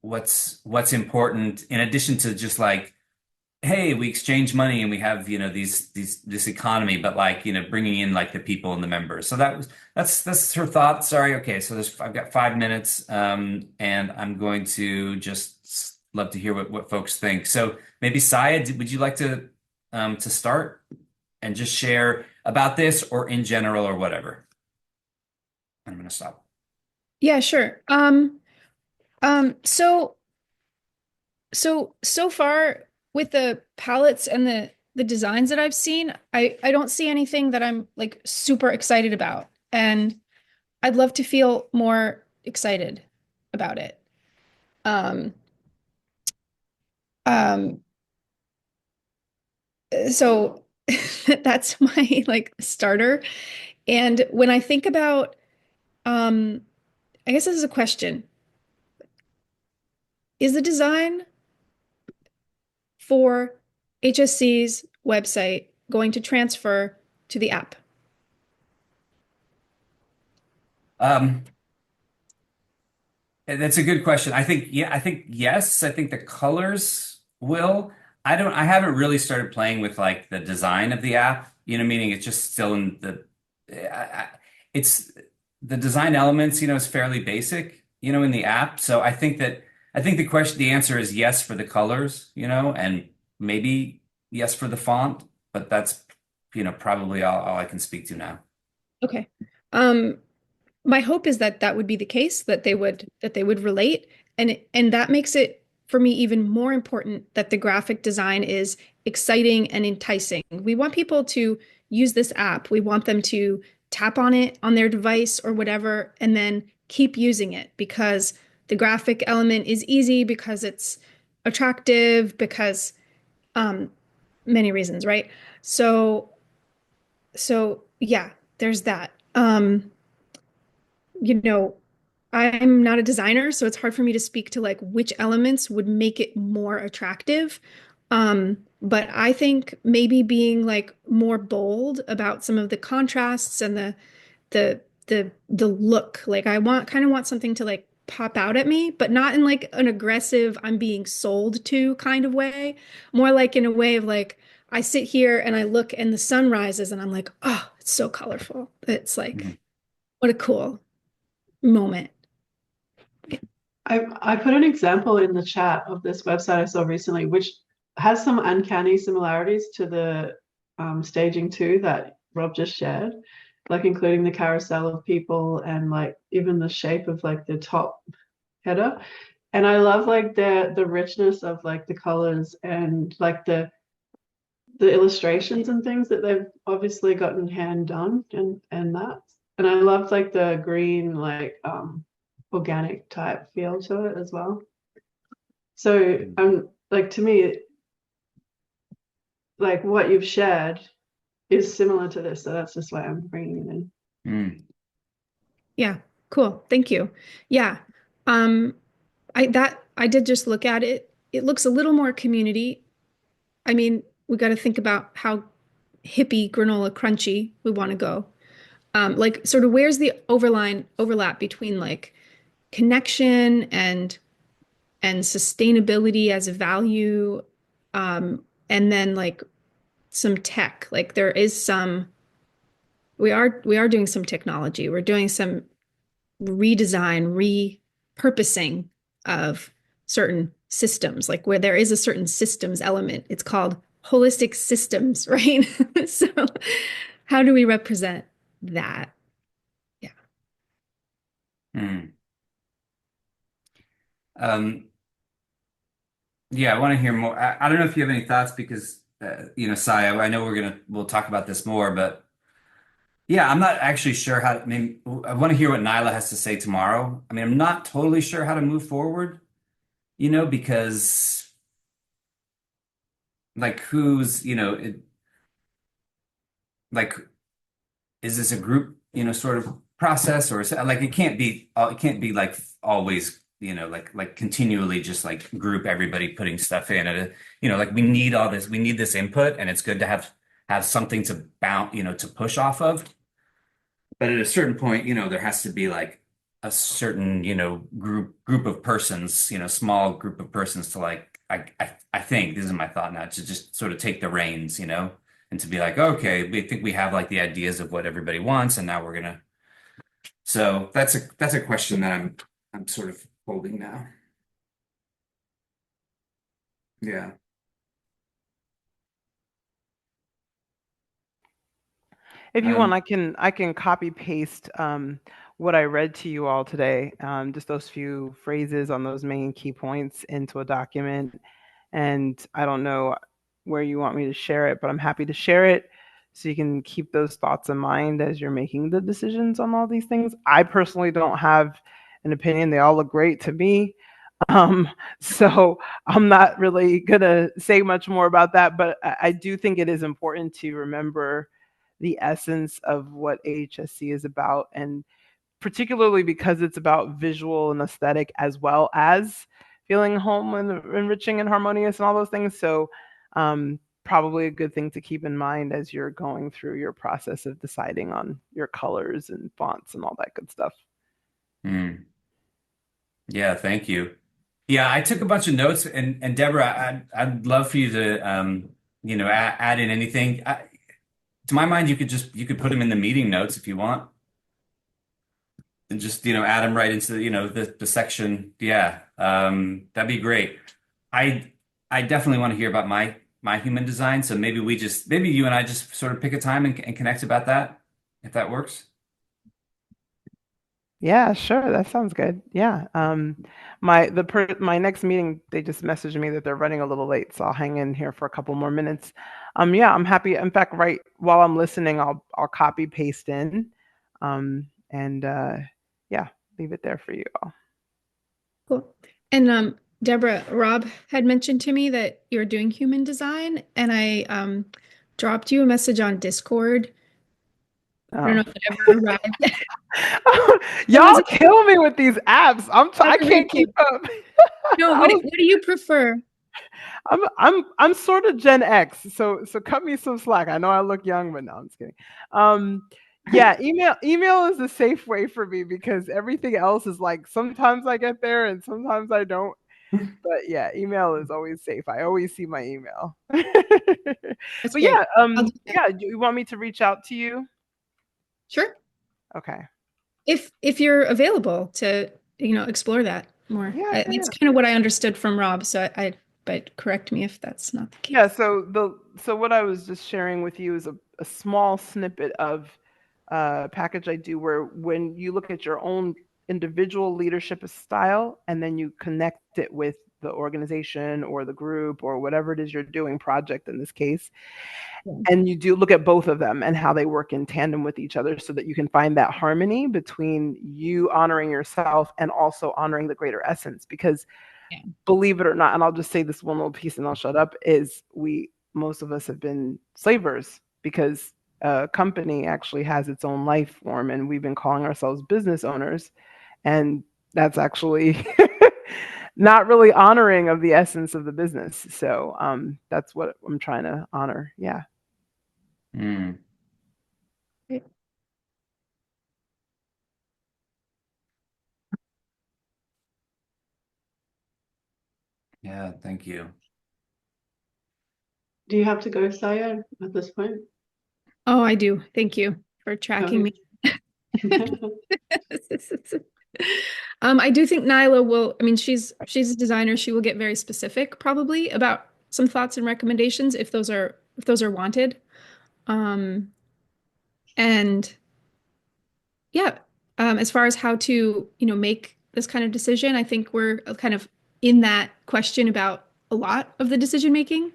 what's important, in addition to just like, hey, we exchange money and we have, this economy, but like, bringing in like the people and the members. So that's her thought. Sorry. Okay. So I've got 5 minutes, and I'm going to just love to hear what folks think. So maybe Saya, would you like to start and just share about this, or in general, or whatever? I'm going to stop. Yeah, sure. So far with the palettes and the designs that I've seen, I don't see anything that I'm like super excited about, and I'd love to feel more excited about it. Um, um, so that's my like starter. And when I think about, I guess this is a question. Is the design for HSC's website going to transfer to the app? That's a good question. I think yes. I think the colors will. I haven't really started playing with like the design of the app, meaning it's just still in it's the design elements, is fairly basic, in the app. So I think the answer is yes for the colors, and maybe yes for the font, but that's, probably all I can speak to now. Okay. My hope is that that would be the case, that they would relate, and that makes it for me even more important that the graphic design is exciting and enticing. We want people to use this app. We want them to tap on it on their device or whatever, and then keep using it, because the graphic element is easy, because it's attractive, because many reasons, right? So yeah, there's that. I'm not a designer, so it's hard for me to speak to like which elements would make it more attractive. But I think maybe being like more bold about some of the contrasts and the look. Like I kind of want something to like pop out at me, but not in like an aggressive, I'm being sold to kind of way. More like in a way of like, I sit here and I look and the sun rises and I'm like, oh, it's so colorful. It's like, what a cool moment. I put an example in the chat of this website I saw recently, which has some uncanny similarities to the staging 2 that Rob just shared. like including the carousel of people and like even the shape of like the top header. And I love like the richness of like the colors and like the illustrations and things that they've obviously gotten hand done and that. And I love like the green like organic type feel to it as well. So like to me, like what you've shared is similar to this. So that's just why I'm bringing it in. Mm. Yeah, cool. Thank you. Yeah. I did just look at it. It looks a little more community. I mean, we got to think about how hippie granola crunchy we want to go. Like sort of where's the overlap between like connection and sustainability as a value, and then like some tech. Like there is some we are doing some technology. We're doing some redesign, repurposing of certain systems, like where there is a certain systems element. It's called holistic systems, right? So how do we represent that? Yeah. Mm. Yeah, I want to hear more. I don't know if you have any thoughts because, Sai, I know we'll talk about this more, but yeah, I'm not actually sure how, I mean, I want to hear what Nyla has to say tomorrow. I mean, I'm not totally sure how to move forward, because like who's, like, is this a group, sort of process or is it, like, it can't be like always, like continually just like group everybody putting stuff in it. Like we need this input and it's good to have something to bounce, to push off of. But at a certain point, there has to be like a certain, group of persons, small group of persons to like, I think this is my thought now, to just sort of take the reins, and to be like, okay, we think we have like the ideas of what everybody wants, and now we're gonna. So that's a question that I'm sort of holding now. Yeah. If you want, Um, I can copy paste what I read to you all today, just those few phrases on those main key points into a document. And I don't know where you want me to share it, but I'm happy to share it so you can keep those thoughts in mind as you're making the decisions on all these things. I personally don't have an opinion. They all look great to me. Um, so I'm not really gonna say much more about that, but I do think it is important to remember the essence of what HSC is about, and particularly because it's about visual and aesthetic as well as feeling home and enriching and harmonious and all those things. So probably a good thing to keep in mind as you're going through your process of deciding on your colors and fonts and all that good stuff. hmm. Yeah, thank you. Yeah, I took a bunch of notes, and Deborah, I'd love for you to add in anything. To my mind, you could put them in the meeting notes if you want, and just add them right into the section. Yeah, that'd be great. I I definitely want to hear about my human design. So maybe you and I just sort of pick a time and connect about that, if that works. Yeah, sure. That sounds good. Yeah. My next meeting, they just messaged me that they're running a little late, so I'll hang in here for a couple more minutes. Yeah, I'm happy. In fact, right while I'm listening, I'll copy paste in, and yeah, leave it there for you all. Cool. And Deborah, Rob had mentioned to me that you're doing human design, and I dropped you a message on Discord. I don't Oh. know if it ever arrived. It Y'all was kill me with these apps. I every can't keep up. no. I was What do you prefer? I'm sort of Gen X, so cut me some slack. I know I look young, but no, I'm just kidding. Yeah, email is the safe way for me because everything else is like sometimes I get there and sometimes I don't. But yeah, email is always safe. I always see my email. That's But great. yeah, I'll do that. yeah, do you want me to reach out to you? Sure. Okay. If you're available to, explore that more. Yeah, yeah, That's yeah. kind of what I understood from Rob. So but correct me if that's not the Yeah, case. so what I was just sharing with you is a small snippet of package I do where when you look at your own individual leadership style and then you connect it with the organization or the group or whatever it is you're doing, project in this case, and you do look at both of them and how they work in tandem with each other so that you can find that harmony between you honoring yourself and also honoring the greater essence. Because believe it or not, and I'll just say this one little piece and I'll shut up, is most of us have been slavers because a company actually has its own life form and we've been calling ourselves business owners. And that's actually not really honoring of the essence of the business. So that's what I'm trying to honor. Yeah. Mm. Yeah, thank you. Do you have to go, Saya, at this point? Oh, I do. Thank you for tracking me. I do think Nyla will, I mean, she's a designer. She will get very specific probably about some thoughts and recommendations if those are wanted. And yeah, as far as how to, make this kind of decision, I think we're kind of in that question about a lot of the decision making.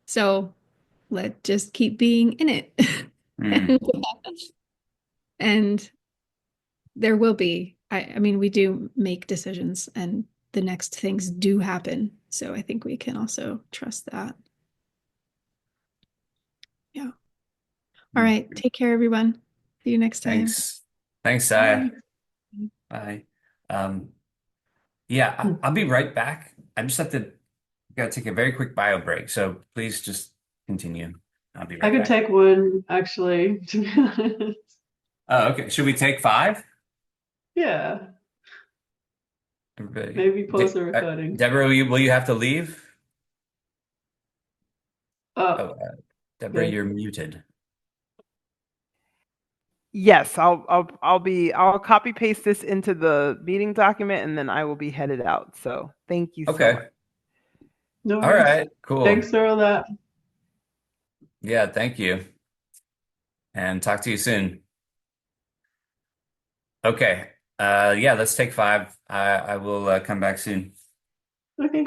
So let's just keep being in it. Mm. And there will be, I mean, we do make decisions and the next things do happen. So I think we can also trust that. Yeah. All right. Take care, everyone. See you next time. Thanks, Saya. Bye. Yeah, I'll be right back. I just have to gotta take a very quick bio break. So please just continue. I'll be I right could back. take one, actually, to be honest. Oh, okay. Should we take 5? Yeah, Everybody. maybe pause the recording. Deborah, will you have to leave? Oh, Deborah, yeah. you're muted. Yes, I'll copy paste this into the meeting document and then I will be headed out. So thank you so Okay. much. No All worries. right. Cool. Thanks for all that. Yeah, thank you. And talk to you soon. Okay. Yeah, let's take 5. I will come back soon. Okay.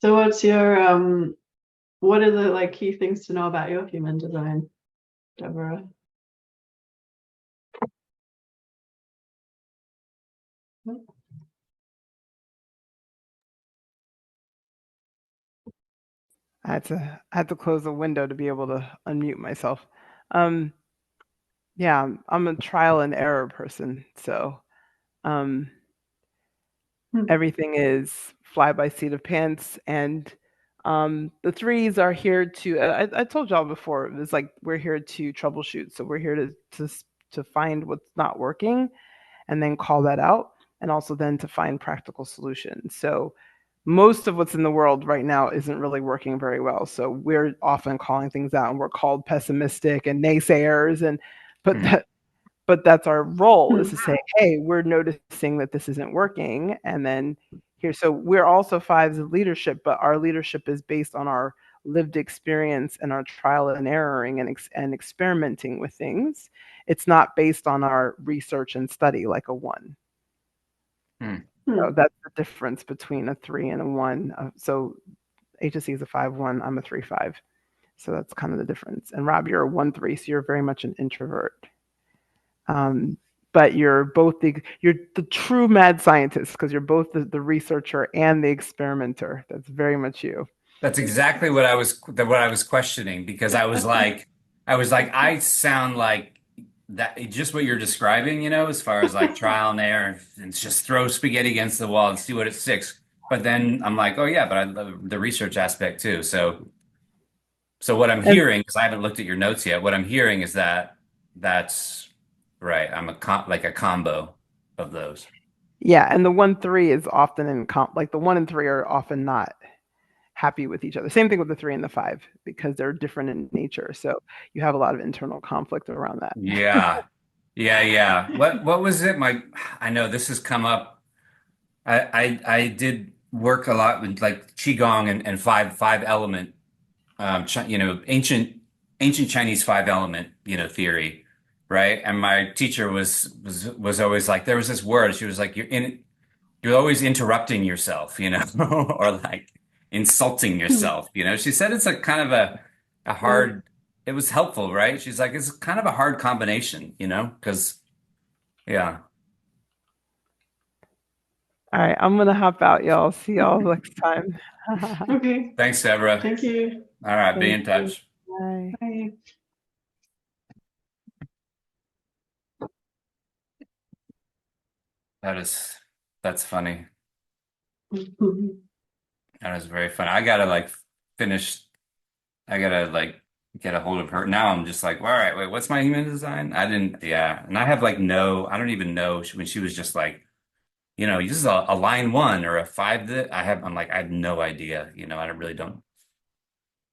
So what's your what are the like key things to know about your human design, Deborah? I had to close the window to be able to unmute myself. Um, yeah, I'm a trial and error person, so um, everything is fly by seat of pants, and the threes are here to. I told y'all before, it was like we're here to troubleshoot, so we're here to find what's not working and then call that out, and also then to find practical solutions. So most of what's in the world right now isn't really working very well. So we're often calling things out, and we're called pessimistic and naysayers, and but Mhm. but that's our role, is to say, hey, we're noticing that this isn't working, and then here. So we're also fives of leadership, but our leadership is based on our lived experience and our trial and erroring and experimenting with things. It's not based on our research and study like a one. So that's the difference between a three and a one. So HSC is a 5-1. I'm a 3-5. So that's kind of the difference. And Rob, you're a 1-3, so you're very much an introvert. But you're the true mad scientist, because you're both the researcher and the experimenter. That's very much you. That's exactly what I was questioning, because I sound like that, just what you're describing, as far as like trial and error and just throw spaghetti against the wall and see what it sticks. But then I'm like, oh yeah, but I love the research aspect too. So what I'm And hearing, because I haven't looked at your notes yet, what I'm hearing is that that's right. I'm like a combo of those. yeah, and the 1-3 is often like the 1 and 3 are often not happy with each other. Same thing with the 3 and the 5, because they're different in nature. So you have a lot of internal conflict around that. Yeah. Yeah, yeah. What was it? I know this has come up. I did work a lot with like qigong and five element, ancient Chinese five element, theory, right? And my teacher was always like, there was this word. She was like, you're always interrupting yourself, or like insulting yourself. She said it's a kind of a hard. It was helpful, right? She's like, it's kind of a hard combination, because yeah. All right, I'm gonna hop out, y'all. See y'all next time. Okay, Thanks, Deborah. thank you. All right, be in Thank you. touch. Bye. Bye. That's funny. Mhm. That is very funny. I gotta like finish. I gotta like get a hold of her. Now I'm just like, all right, wait, what's my human design? I didn't, yeah. And I have like I don't even know when she was just like, this is a line one or a five that I'm like, I have no idea. I really don't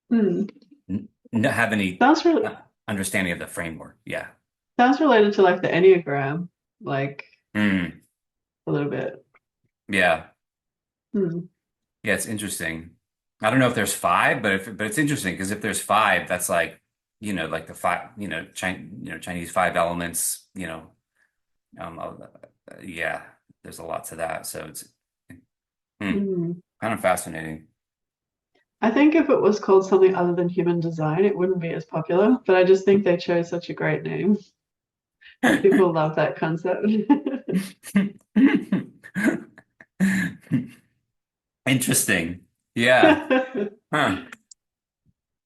Hmm. have any Sounds really understanding of the framework. Yeah. sounds related to like the Enneagram, like Mm, a little bit. yeah. Hmm. Yeah, it's interesting. I don't know if there's five, but it's interesting because if there's five, that's like, like the five, Chinese five elements, yeah, there's a lot to that. So it's Hmm. kind of fascinating. I think if it was called something other than human design, it wouldn't be as popular, but I just think they chose such a great name. People love that concept. Interesting. Yeah. Huh.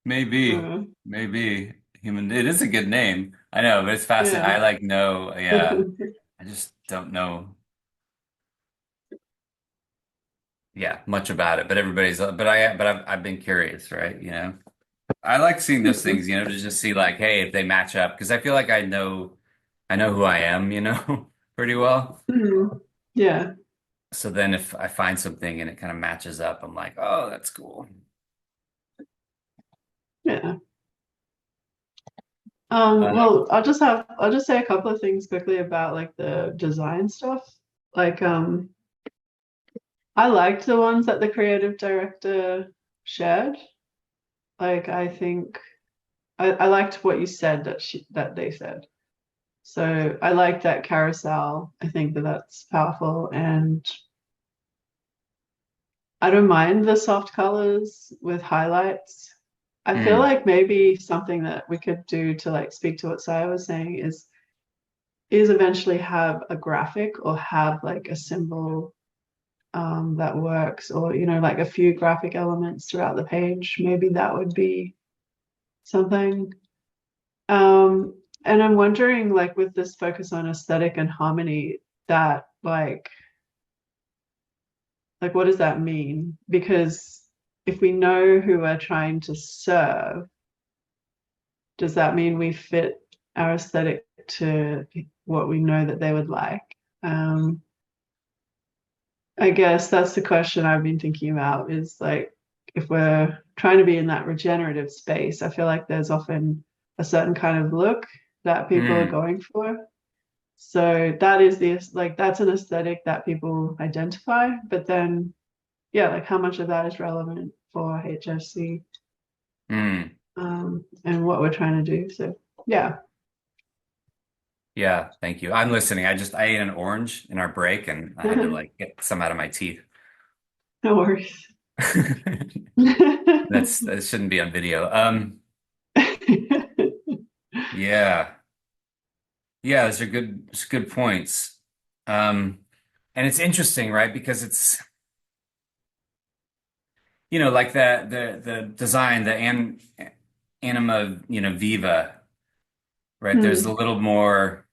Maybe. Uh, Maybe human. It is a good name. I know, but it's fascinating. yeah. I like know. Yeah. I just don't know. Yeah, much about it. But I've been curious, right? I like seeing those things, to just see like, hey, if they match up, because I feel like I know who I am, pretty well. Hmm. Yeah. So then if I find something and it kind of matches up, I'm like, oh, that's cool. Yeah. Uh, Well, I'll just say a couple of things quickly about like the design stuff. Like, I liked the ones that the creative director shared. Like, I think I liked what you said that they said. So I like that carousel. I think that that's powerful, and I don't mind the soft colors with highlights. I feel like maybe something that we could do to like speak to what Saya was saying is eventually have a graphic or have like a symbol that works, or like a few graphic elements throughout the page. Maybe that would be something. And I'm wondering, like, with this focus on aesthetic and harmony, that like what does that mean? Because if we know who we're trying to serve, does that mean we fit our aesthetic to what we know that they would like? I guess that's the question I've been thinking about, is like, if we're trying to be in that regenerative space, I feel like there's often a certain kind of look that people are going for. So that is that's an aesthetic that people identify, but then, yeah, like how much of that is relevant for HSC and what we're trying to do. So yeah. Yeah, thank you. I'm listening. I ate an orange in our break and I had to like get some out of my teeth. No worries. That shouldn't be on video. Yeah. Yeah, those are good points. And it's interesting, right? Because it's, like the design, the anima, viva, right? There's a little more,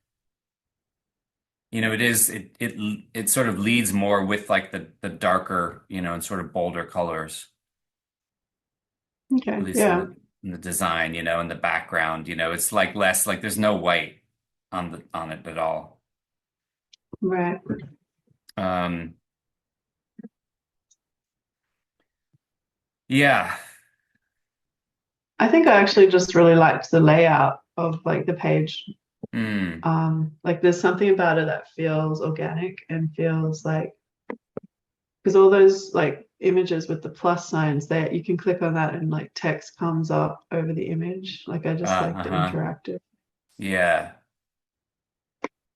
it sort of leads more with like the darker, and sort of bolder colors, Okay, at least yeah. in the design, in the background, it's like less like there's no white on it at all. Right. Yeah. I think I actually just really liked the layout of like the page. Like there's something about it that feels organic and feels like, because all those like images with the plus signs there, you can click on that and like text comes up over the image. Like I just like the interactive. Yeah.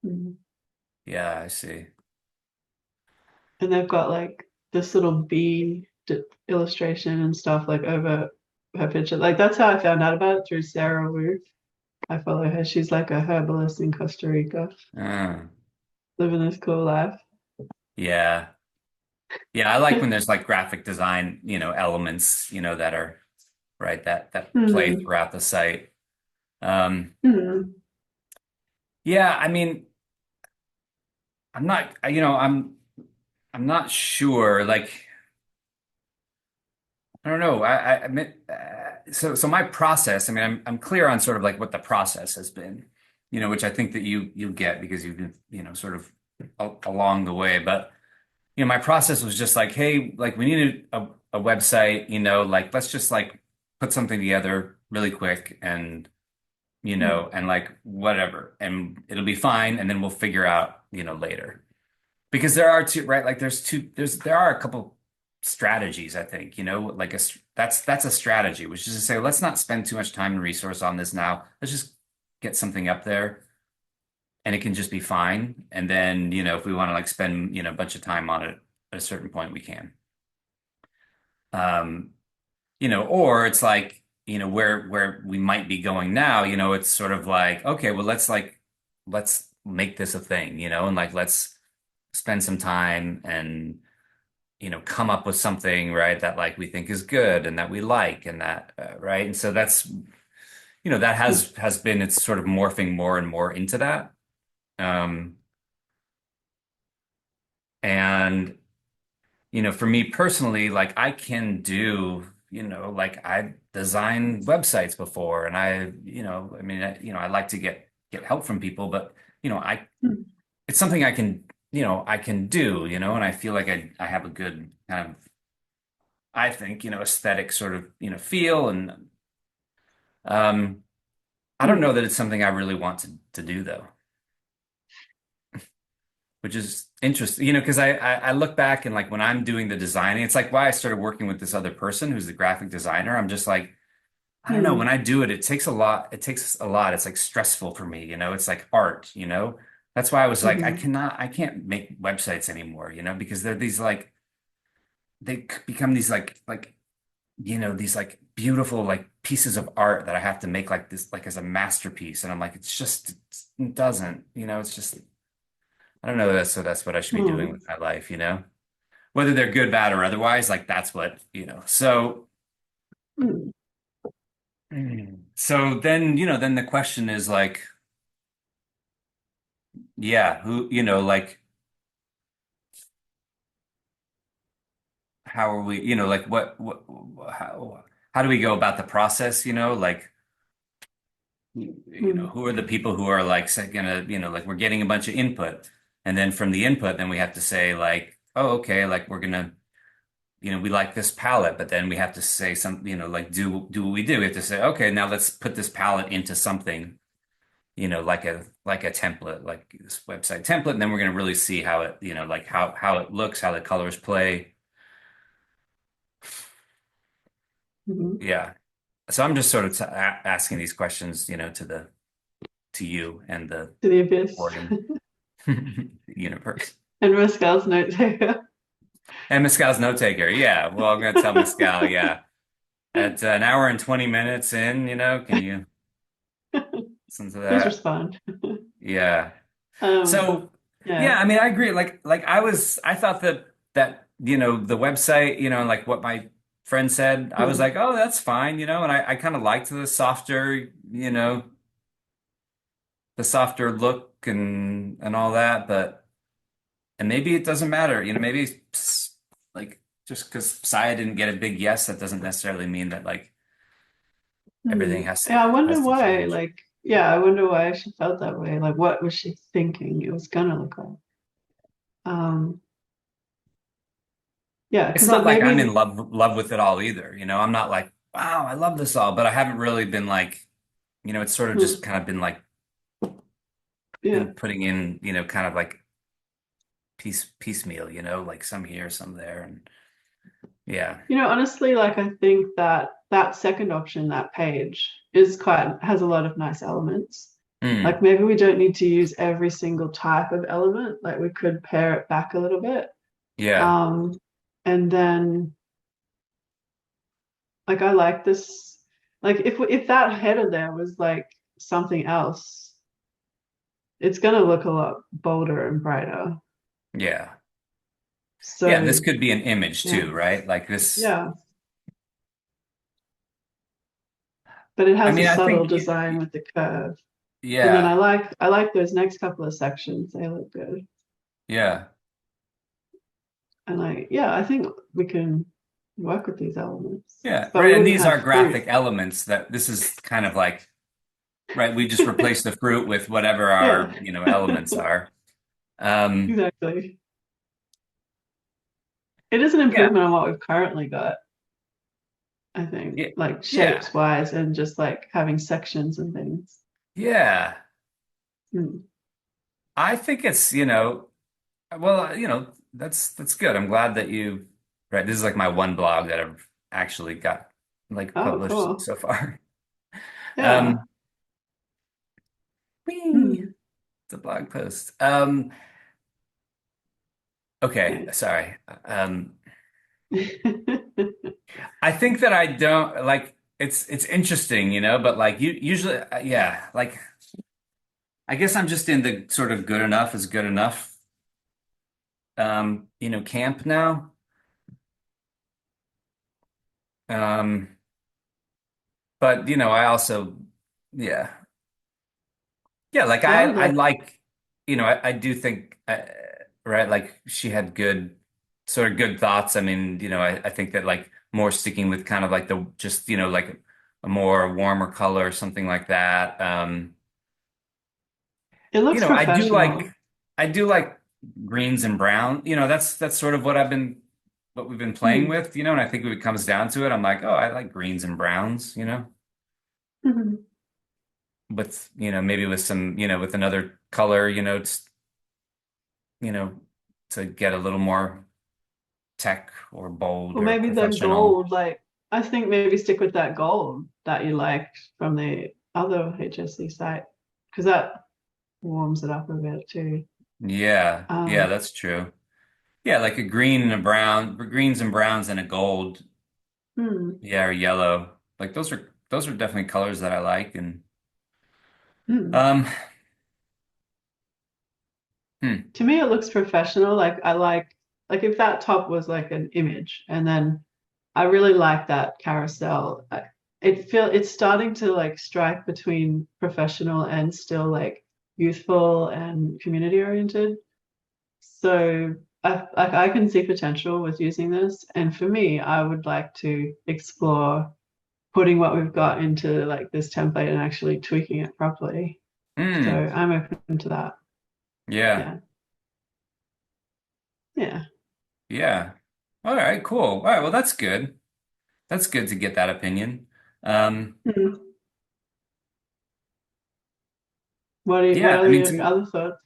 Mm. Yeah, I see. And they've got like this little bee illustration and stuff like over her picture. Like that's how I found out about it, through Sarah Wu. I follow her. She's like a herbalist in Costa Rica, living this cool life. Yeah. Yeah, I like when there's like graphic design, elements, that are right that play throughout the site. Yeah, I mean, I'm not, I'm not sure. Like, I don't know. I admit, so my process. I mean, I'm clear on sort of like what the process has been, which I think that you get because you've been, sort of along the way. But my process was just like, hey, like we needed a website, like let's just like put something together really quick and and like whatever, and it'll be fine, and then we'll figure out, later. Because there are two, right? Like there are a couple strategies, I think, like that's a strategy, which is to say, let's not spend too much time and resource on this now. Let's just get something up there and it can just be fine. And then, if we want to like spend, a bunch of time on it at a certain point, we can. Or it's like, where we might be going now, it's sort of like, okay, well, let's make this a thing, and like let's spend some time and come up with something, right, that like we think is good and that we like and that right. And so that's that has been, it's sort of morphing more and more into that. And for me personally, like I can do, like I've designed websites before, and I mean, I like to get help from people, but it's something I can, I can do, and I feel like I have a good kind of, I think, aesthetic sort of, feel. And I don't know that it's something I really want to do though, which is interesting, because I look back and like when I'm doing the designing, it's like why I started working with this other person who's the graphic designer. I'm just like, I don't know, when I do it, it takes a lot. It takes a lot. It's like stressful for me, it's like art, That's why I was like, I can't make websites anymore, because they're these like, become these like these like beautiful like pieces of art that I have to make like this like as a masterpiece, and I'm like it doesn't, it's just I don't know, that's what I should be doing Hmm. with my life, whether they're good, bad, or otherwise, like that's what, so Hmm. so then then the question is like, yeah, who, like how are we, like what how do we go about the process, like Hmm. who are the people who are like gonna, like we're getting a bunch of input, and then from the input, then we have to say like, oh, okay, like we're gonna, we like this palette, but then we have to say something, like do what we do. We have to say, okay, now let's put this palette into something, like a template, like this website template, and then we're gonna really see how it, like how it looks, how the colors play. Hmm. Yeah. So I'm just sort of asking these questions, to you and the To the abyss. recording universe. And Pascal's note taker. And Mescal's note taker. Yeah. Well, I'm gonna tell Mescal, yeah. At an hour and 20 minutes in, can you listen to Please that? respond. Yeah. Um, So, yeah. yeah, I mean, I agree. Like I thought that, the website, and like what my friend said, I was Hmm. like, oh, that's fine, and I kind of liked the softer look and all that, and maybe it doesn't matter, maybe like just because Saya didn't get a big yes, that doesn't necessarily mean that like Hmm. everything has to Yeah, I wonder has to why. change. Like, yeah, I wonder why she felt that way. Like, what was she thinking it was gonna look like? Um, yeah, It's because not like I'm in maybe, love with it all either, I'm not like, wow, I love this all, but I haven't really been like, it's sort of just hmm, kind of been like yeah. been putting in, kind of like piecemeal, like some here, some there, and yeah. Honestly, like I think that that second option, that page, has a lot of nice elements. Like Mm, maybe we don't need to use every single type of element. Like we could pare it back a little bit. yeah, Um, and then like I like this. Like if that header there was like something else, it's gonna look a lot bolder and brighter. yeah. Yeah, this So could be an image yeah, too, right? Like this. yeah. But it I has a mean, I subtle think, design with the curve. And then yeah, I like those next couple of sections. They look good. yeah, And like, yeah, I think we can work with these elements, yeah, but we right. And wouldn't these are have fruit. graphic elements that this is kind of like, right? We just replace the fruit with whatever Yeah, our, elements are. Um, exactly. It is an yeah, improvement on what we've currently got, I think, yeah, like yeah, shapes wise and just like having sections and things. yeah. Hmm. I think it's, well, that's good. I'm glad that right. This is like my one blog that I've actually got like Oh, published cool. so far. Yeah. Um, whee, Hmm. it's a blog post. Okay, Nice. sorry. I think that I don't like it's interesting, but like you usually, yeah, like I guess I'm just in the sort of good enough is good enough, camp now. Um, but I also, yeah, yeah, like Yeah, I would I like. like, I do think, right, like she had sort of good thoughts. I mean, I think that like more sticking with kind of like the just, like a more warmer color or something like that. It looks I do professional. like greens and brown. That's sort of what we've been playing Hmm. with, and I think when it comes down to it, I'm like, oh, I like greens and browns, Mhm. with, maybe with some, with another color, you know, to get a little more tech or bold Or or maybe the professional. gold, like I think maybe stick with that gold that you liked from the other HSC site because that warms it up a bit too. Yeah, yeah, Um, that's true. Yeah, like a green and a brown, greens and browns and a gold, Hmm. yeah, or yellow. Like those are definitely colors that I like. And Hmm. um, hmm, To me, it looks professional. Like I like if that top was like an image, and then I really like that carousel. It's starting to like strike between professional and still like youthful and community oriented. So I can see potential with using this. And for me, I would like to explore putting what we've got into like this template and actually tweaking it properly. So hmm, I'm open to that. yeah, Yeah. Yeah. yeah. All right, cool. All right, well, that's good. That's good to get that opinion. Um, Hmm. What yeah, are I mean, your other thoughts?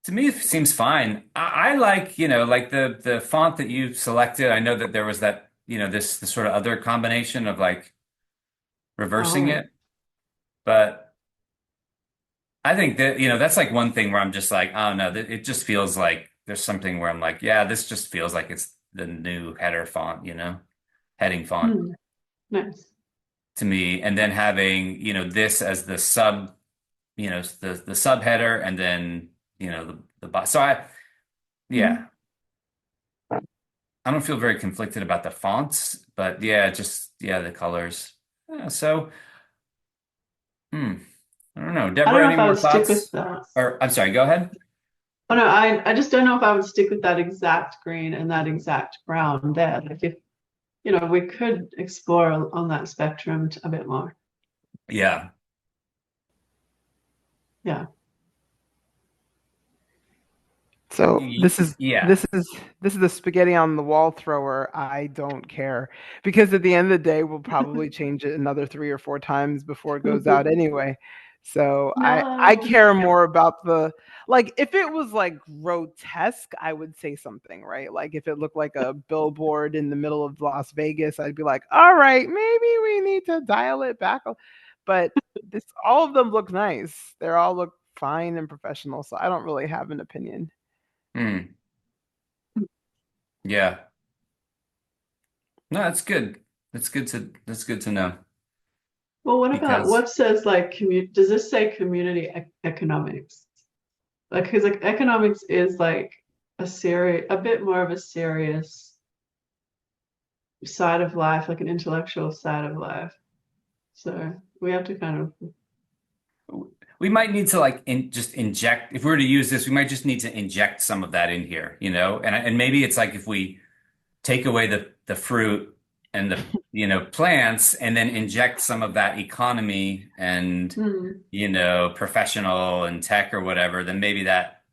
to me, it seems fine. I like, like the font that you selected. I know that there was that, this sort of other combination of like reversing Oh, it, but I think that, that's like one thing where I'm just like, oh no, it just feels like there's something where I'm like, yeah, this just feels like it's the new header font, heading font hmm, nice. to me. And then having, this as the sub, the subheader and then, so yeah. Mhm. I don't feel very conflicted about the fonts, but yeah, just yeah, the colors. Yeah, so, hmm, I don't know. I don't Deborah, know any if I more would stick with thoughts? that. Or I'm sorry, go ahead. Oh no, I just don't know if I would stick with that exact green and that exact brown there. Like if, we could explore on that spectrum a bit more. Yeah. Yeah. So this is Yeah. this is this is the spaghetti on the wall thrower. I don't care because at the end of the day, we'll probably change it another 3 or 4 times before it goes out anyway. So I No. care more about the, like, if it was like grotesque, I would say something, right? Like if it looked like a billboard in the middle of Las Vegas, I'd be like, all right, maybe we need to dial it back. But this, all of them look nice. They all look fine and professional. So I don't really have an opinion. Hmm. Yeah. No, that's good. That's good to know Well, what about because what says like does this say community economics? Like, because like economics is like a bit more of a serious side of life, like an intellectual side of life. So we have to kind of, we might need to like just inject if we were to use this, we might just need to inject some of that in here, and maybe it's like if we take away the fruit and the plants and then inject some of that economy and hmm, professional and tech or whatever, then maybe that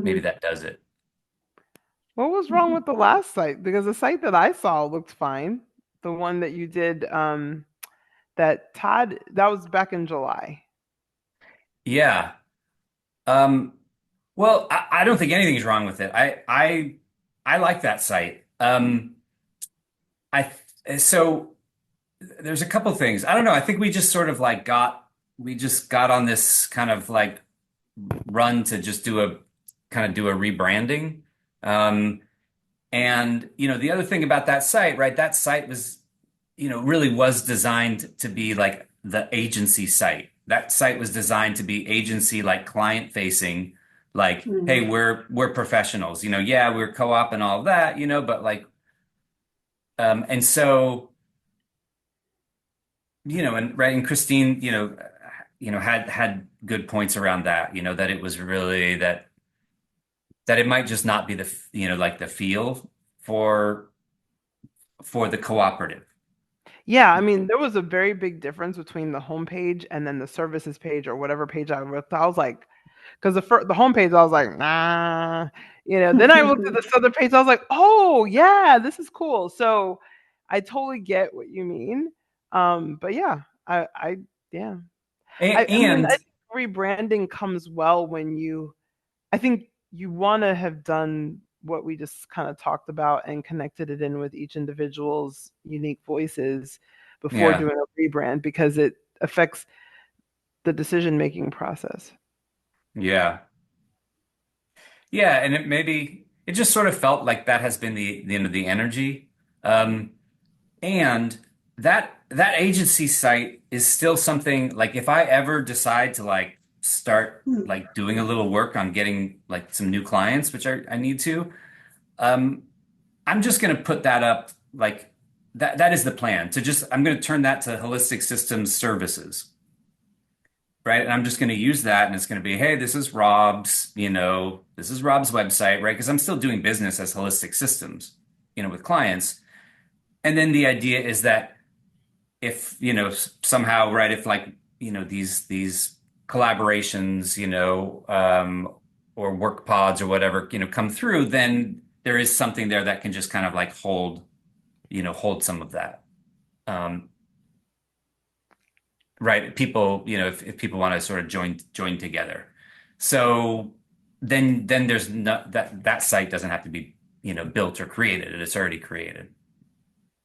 maybe hmm, that does it. What was wrong hmm. with the last site? Because the site that I saw looked fine. The one that you did, that Todd, that was back in July. Yeah. um well, I don't think anything's wrong with it. I like that site. I so there's a couple things. I don't know. I think we just sort of like we just got on this kind of like run to just do a rebranding. Um, and the other thing about that site, right? That site was, really was designed to be like the agency site. That site was designed to be agency, like client facing, like, hey, Hmm. we're professionals, yeah, we're co-op and all of that, but like, and so, and right, and Christine, had good points around that, that it was really that it might just not be like the feel for the cooperative. Yeah, I mean, there was a very big difference between the homepage and then the services page or whatever page I looked. I was like, because the homepage, I was like, nah, Then I looked at this other page, I was like, oh yeah, this is cool. So I totally get what you mean. But yeah, yeah. And then I And think rebranding comes well when I think you want to have done what we just kind of talked about and connected it in with each individual's unique voices before yeah, doing a rebrand because it affects the decision making process. yeah. Yeah, and it just sort of felt like that has been the end of the energy. Um, and that agency site is still something like if I ever decide to like start Hmm. like doing a little work on getting like some new clients, which I need to, um, I'm just gonna put that up like that is the plan to just I'm gonna turn that to holistic systems services. Right. And I'm just going to use that and it's going to be, hey, this is Rob's, this is Rob's website, right? Because I'm still doing business as holistic systems, with clients. And then the idea is that if, somehow, right, if like, these collaborations, or work pods or whatever, come through, then there is something there that can just kind of like hold some of that. Um, right, people, if people want to sort of join together. So then there's not that site doesn't have to be, built or created. It's already created.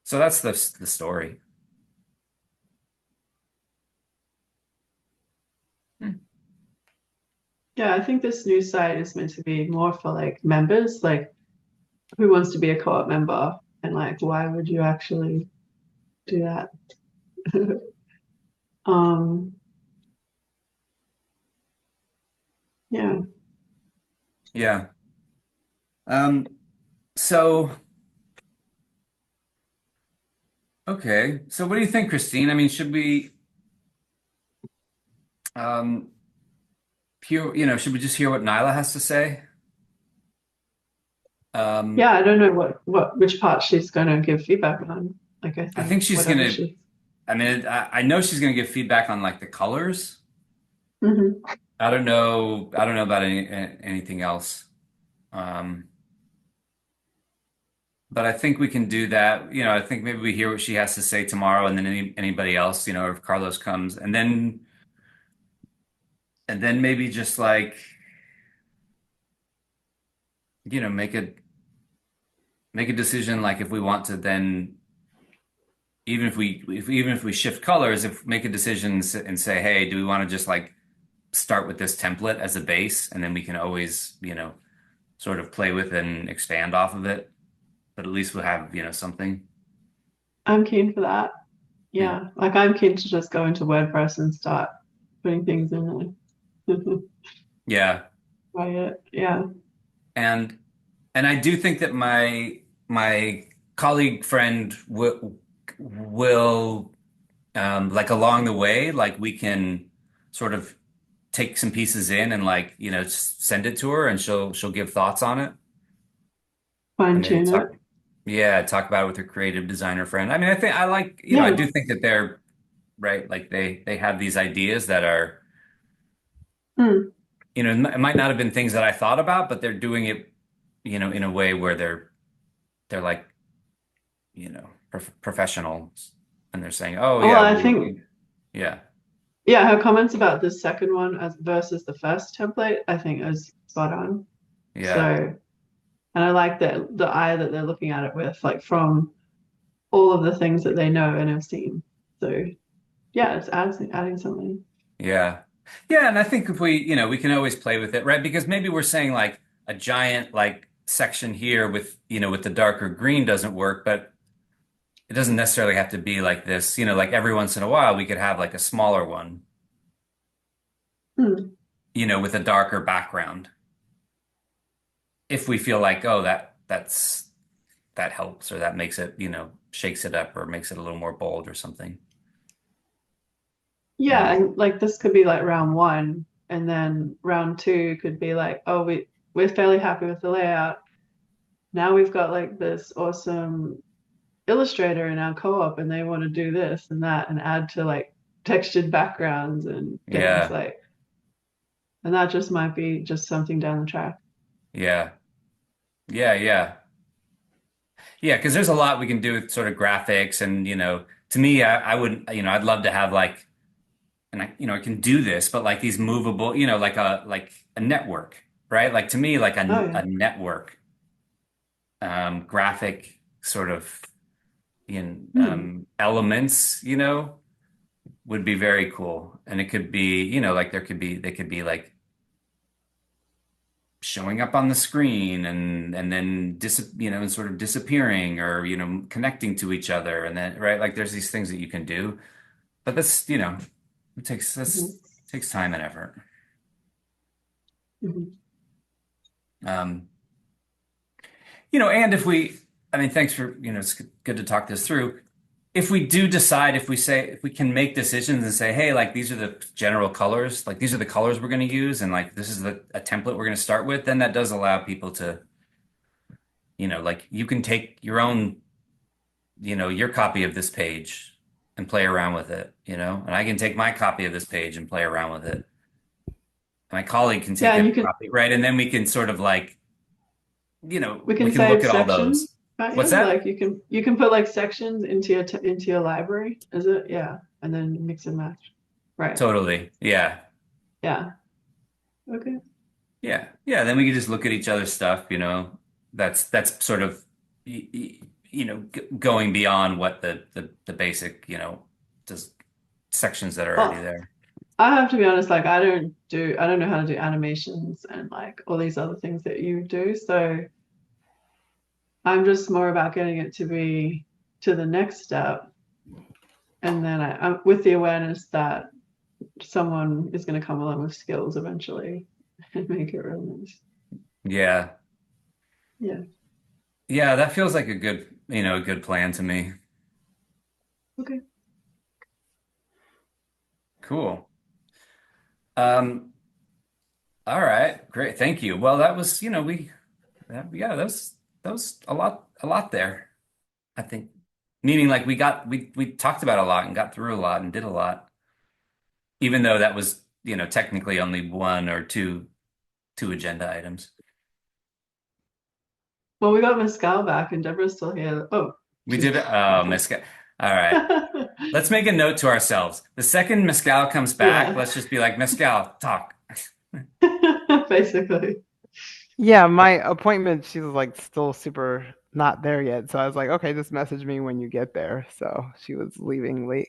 So that's the story. Hmm. Yeah, I think this new site is meant to be more for like members, like who wants to be a co-op member and like why would you actually do that? Um, yeah. Yeah. Um, so okay. So what do you think, Christine? I mean, should we um should we just hear what Nyla has to say? Yeah, Um, I don't know which part she's gonna give feedback on. Like I I think think she's whatever gonna, she I mean, I know she's gonna give feedback on like the colors. Mhm. I don't know about anything else. Um, but I think we can do that. I think maybe we hear what she has to say tomorrow, and then anybody else, if Carlos comes, and then maybe just like, make a decision, like if we want to then, even if we shift colors, if make a decision and say, hey, do we want to just like start with this template as a base, and then we can always, sort of play with and expand off of it, but at least we'll have, something. I'm keen for that. Yeah. Yeah. Like I'm keen to just go into WordPress and start putting things in there. Yeah. Try it. Yeah. And and I do think that my colleague friend will like along the way, like we can sort of take some pieces in and like, send it to her and she'll give thoughts on it Fine and maybe tune it. talk about it with her creative designer friend. I mean, I think I like, I Yeah. do think that they're right, like they have these ideas that are, Hmm. it might not have been things that I thought about, but they're doing it, in a way where they're like, professionals, and they're saying, "Oh Well, yeah, I think yeah, yeah, her comments about the second one as versus the first template, I think is spot on. So, yeah, and I like that the eye that they're looking at it with, like from all of the things that they know and have seen. So yeah, it's adding something. yeah, yeah." And I think if we can always play with it, right? Because maybe we're saying like a giant like section here with with the darker green doesn't work, but it doesn't necessarily have to be like this. Like every once in a while we could have like a smaller one, Hmm. with a darker background if we feel like, oh, that helps or that makes it, shakes it up or makes it a little more bold or something. Yeah, Um, and like this could be like round one, and then round two could be like, oh, we're fairly happy with the layout. Now we've got like this awesome illustrator in our co-op, and they want to do this and that and add to like textured backgrounds and things yeah, like, and that just might be just something down the track. yeah, yeah. Yeah, because there's a lot we can do with sort of graphics, and to me, I would, I'd love to have like, and I can do this, but like these movable, like a network, right? Like to me, like Oh a yeah. network, graphic sort of, Hmm. elements, would be very cool, and it could be, like they could be like showing up on the screen and then and sort of disappearing or, connecting to each other. And then, right, like there's these things that you can do, but that's, Mhm. takes time and effort. Mhm. Um, and I mean, thanks for, it's good to talk this through. If we do decide, if we can make decisions and say, hey, like these are the general colors, like these are the colors we're going to use, and like this is a template we're going to start with, then that does allow people to, like you can take your own, your copy of this page and play around with it, and I can take my copy of this page and play around with it. My colleague can Yeah, take and a you can copy, right? And then we can sort of like, we we can can save look at all sections, those. can't What's you? that? Like you can put like sections into your library, is it? Yeah, and then mix and match. Right. Totally. Yeah. Yeah. Okay. Yeah. Yeah. Then we can just look at each other's stuff, that's sort of, going beyond what the basic, just sections that are already Well, there. I have to be honest, like I don't know how to do animations and like all these other things that you do. So I'm just more about getting it to be to the next step. And then I'm with the awareness that someone is going to come along with skills eventually and make it real nice. Yeah. Yeah. Yeah. That feels like a good plan to me. Okay. Cool. Um, all right. Great. Thank you. Well, that was, yeah, that was a lot there, I think. Meaning like we talked about a lot and got through a lot and did a lot, even though that was, technically only one or two agenda items. Well, we got Mescal back and Deborah's still here. Oh, We she's did it. Oh, Mescal. All right. Let's make a note to ourselves. The second Mescal comes back, yeah, let's just be like, Mescal, talk. basically. Yeah, my appointment, she was like still super not there yet. So I was like, okay, just message me when you get there. So she was leaving late.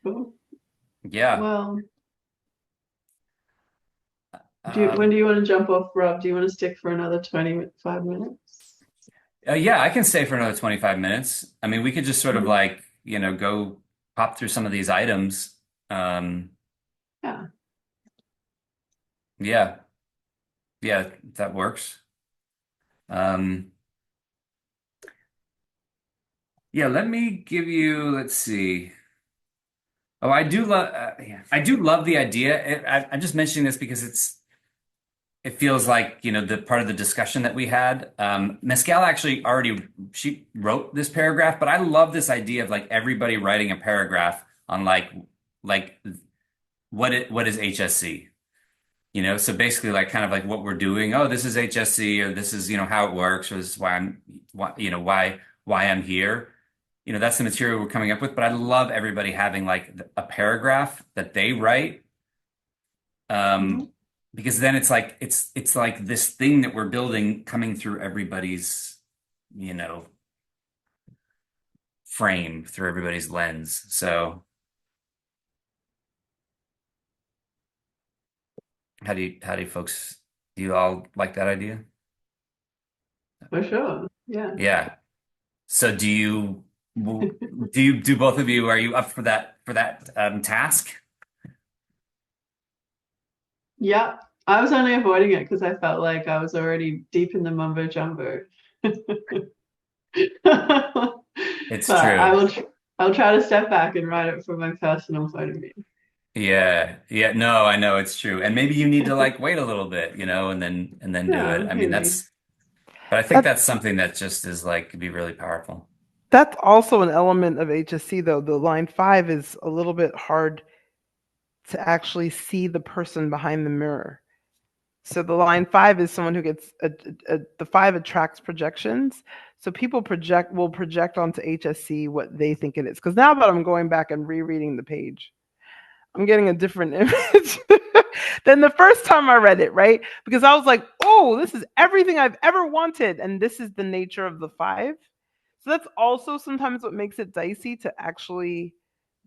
Cool. Yeah. Well, when Um, do you want to jump off, Rob? Do you want to stick for another 25 minutes? yeah, I can stay for another 25 minutes. I mean, we could just sort of Mhm. like, go pop through some of these items. Um, Yeah. yeah, yeah, that works. Um, yeah, let me give you, let's see. Oh, I do love the idea. I'm just mentioning this because it feels like, the part of the discussion that we had. Mescal actually she wrote this paragraph, but I love this idea of like everybody writing a paragraph on like what is HSC? So basically like kind of like what we're doing. Oh, this is HSC, or this is, how it works, or this is why I'm here. That's the material we're coming up with, but I love everybody having like a paragraph that they write. Mhm. Um, because then it's like this thing that we're building coming through everybody's, you know, frame, through everybody's lens. So how do you folks, do you all like that idea? For sure. Yeah. Yeah. So do both of you, are you up for that task? Yeah. I was only avoiding it because I felt like I was already deep in the mumbo jumbo. But It's true. I'll try to step back and write it from my personal point of view. Yeah. Yeah. No, I know it's true. And maybe you need to like wait a little bit, and then do it. Yeah, I mean, maybe. but I think That that's something that just is like could be really powerful. that's also an element of HSC though. The line 5 is a little bit hard to actually see the person behind the mirror. So the line 5 is someone who gets the 5 attracts projections. So people will project onto HSC what they think it is. Because now that I'm going back and rereading the page, I'm getting a different image than the first time I read it, right? Because I was like, oh, this is everything I've ever wanted. And this is the nature of the 5. So that's also sometimes what makes it dicey to actually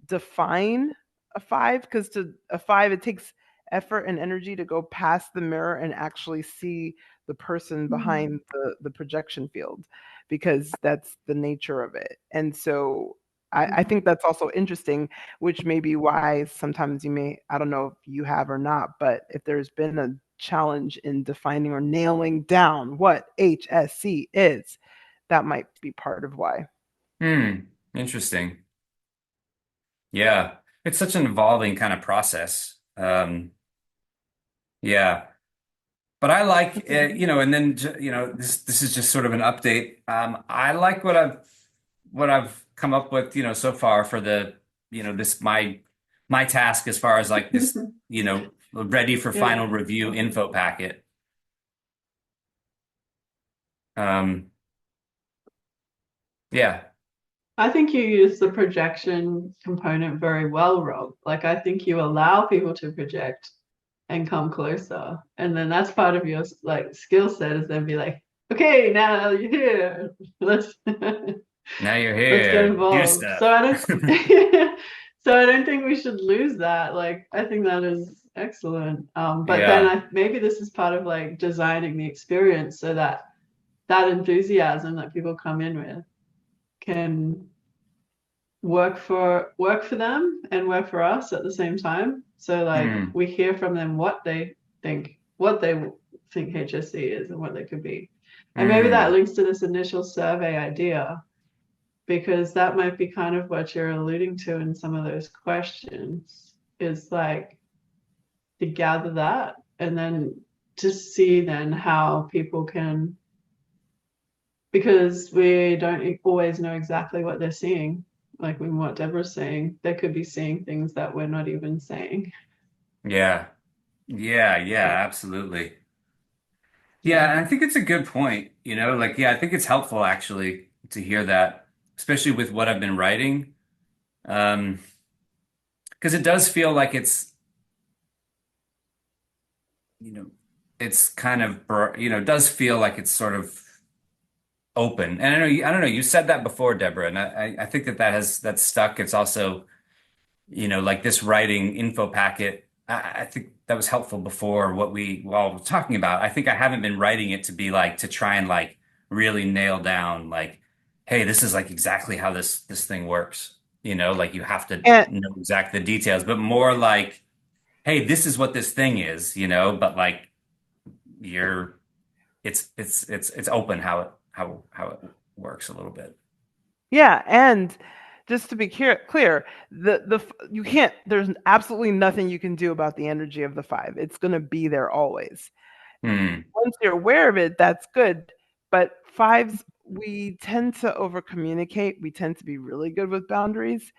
define a 5, because to a 5, it takes effort and energy to go past the mirror and actually see the person behind the projection field, because that's the nature of it. And so I think that's also interesting, which may be why sometimes you may, I don't know if you have or not, but if there's been a challenge in defining or nailing down what HSC is, that might be part of why. Interesting. Yeah. It's such an evolving kind of process. Yeah. But I like, and then, this is just sort of an update. I like what I've come up with, so far for the, this my task as far as like this, ready for Yeah. final review info packet. Um, yeah. I think you use the projection component very well, Rob. Like, I think you allow people to project and come closer. And then that's part of your like skill set, is then be like, okay, now you're here. Let's Now you're let's get here. Do involved. stuff. So I don't so I don't think we should lose that. Like, I think that is excellent. But then Yeah. maybe this is part of like designing the experience so that that enthusiasm that people come in with can work for them and work for us at the same time. So like we hear from them what they think HSC is and what they could be. And maybe that links to this initial survey idea, because that might be kind of what you're alluding to in some of those questions, is like to gather that and then to see then how people can, because we don't always know exactly what they're seeing. Like when what Deborah's saying, they could be seeing things that we're not even saying. Yeah. Yeah, absolutely. Yeah, and I think it's a good point, like, yeah, I think it's helpful actually to hear that, especially with what I've been writing. Because it does feel like you know, it's kind of, it does feel like it's sort of open. And I don't know, you said that before, Deborah, and I think that's stuck. It's also, like this writing info packet. I think that was helpful before while we're talking about. I think I haven't been writing it to be like, to try and like really nail down like, hey, this is like exactly how this thing works. Like you have to And know exactly the details, but more like, hey, this is what this thing is, but like you're it's open how it works a little bit. yeah, and just to be clear, you can't. There's absolutely nothing you can do about the energy of the five. It's going to be there always. Once you're aware of it, that's good. But fives, we tend to over communicate. We tend to be really good with boundaries,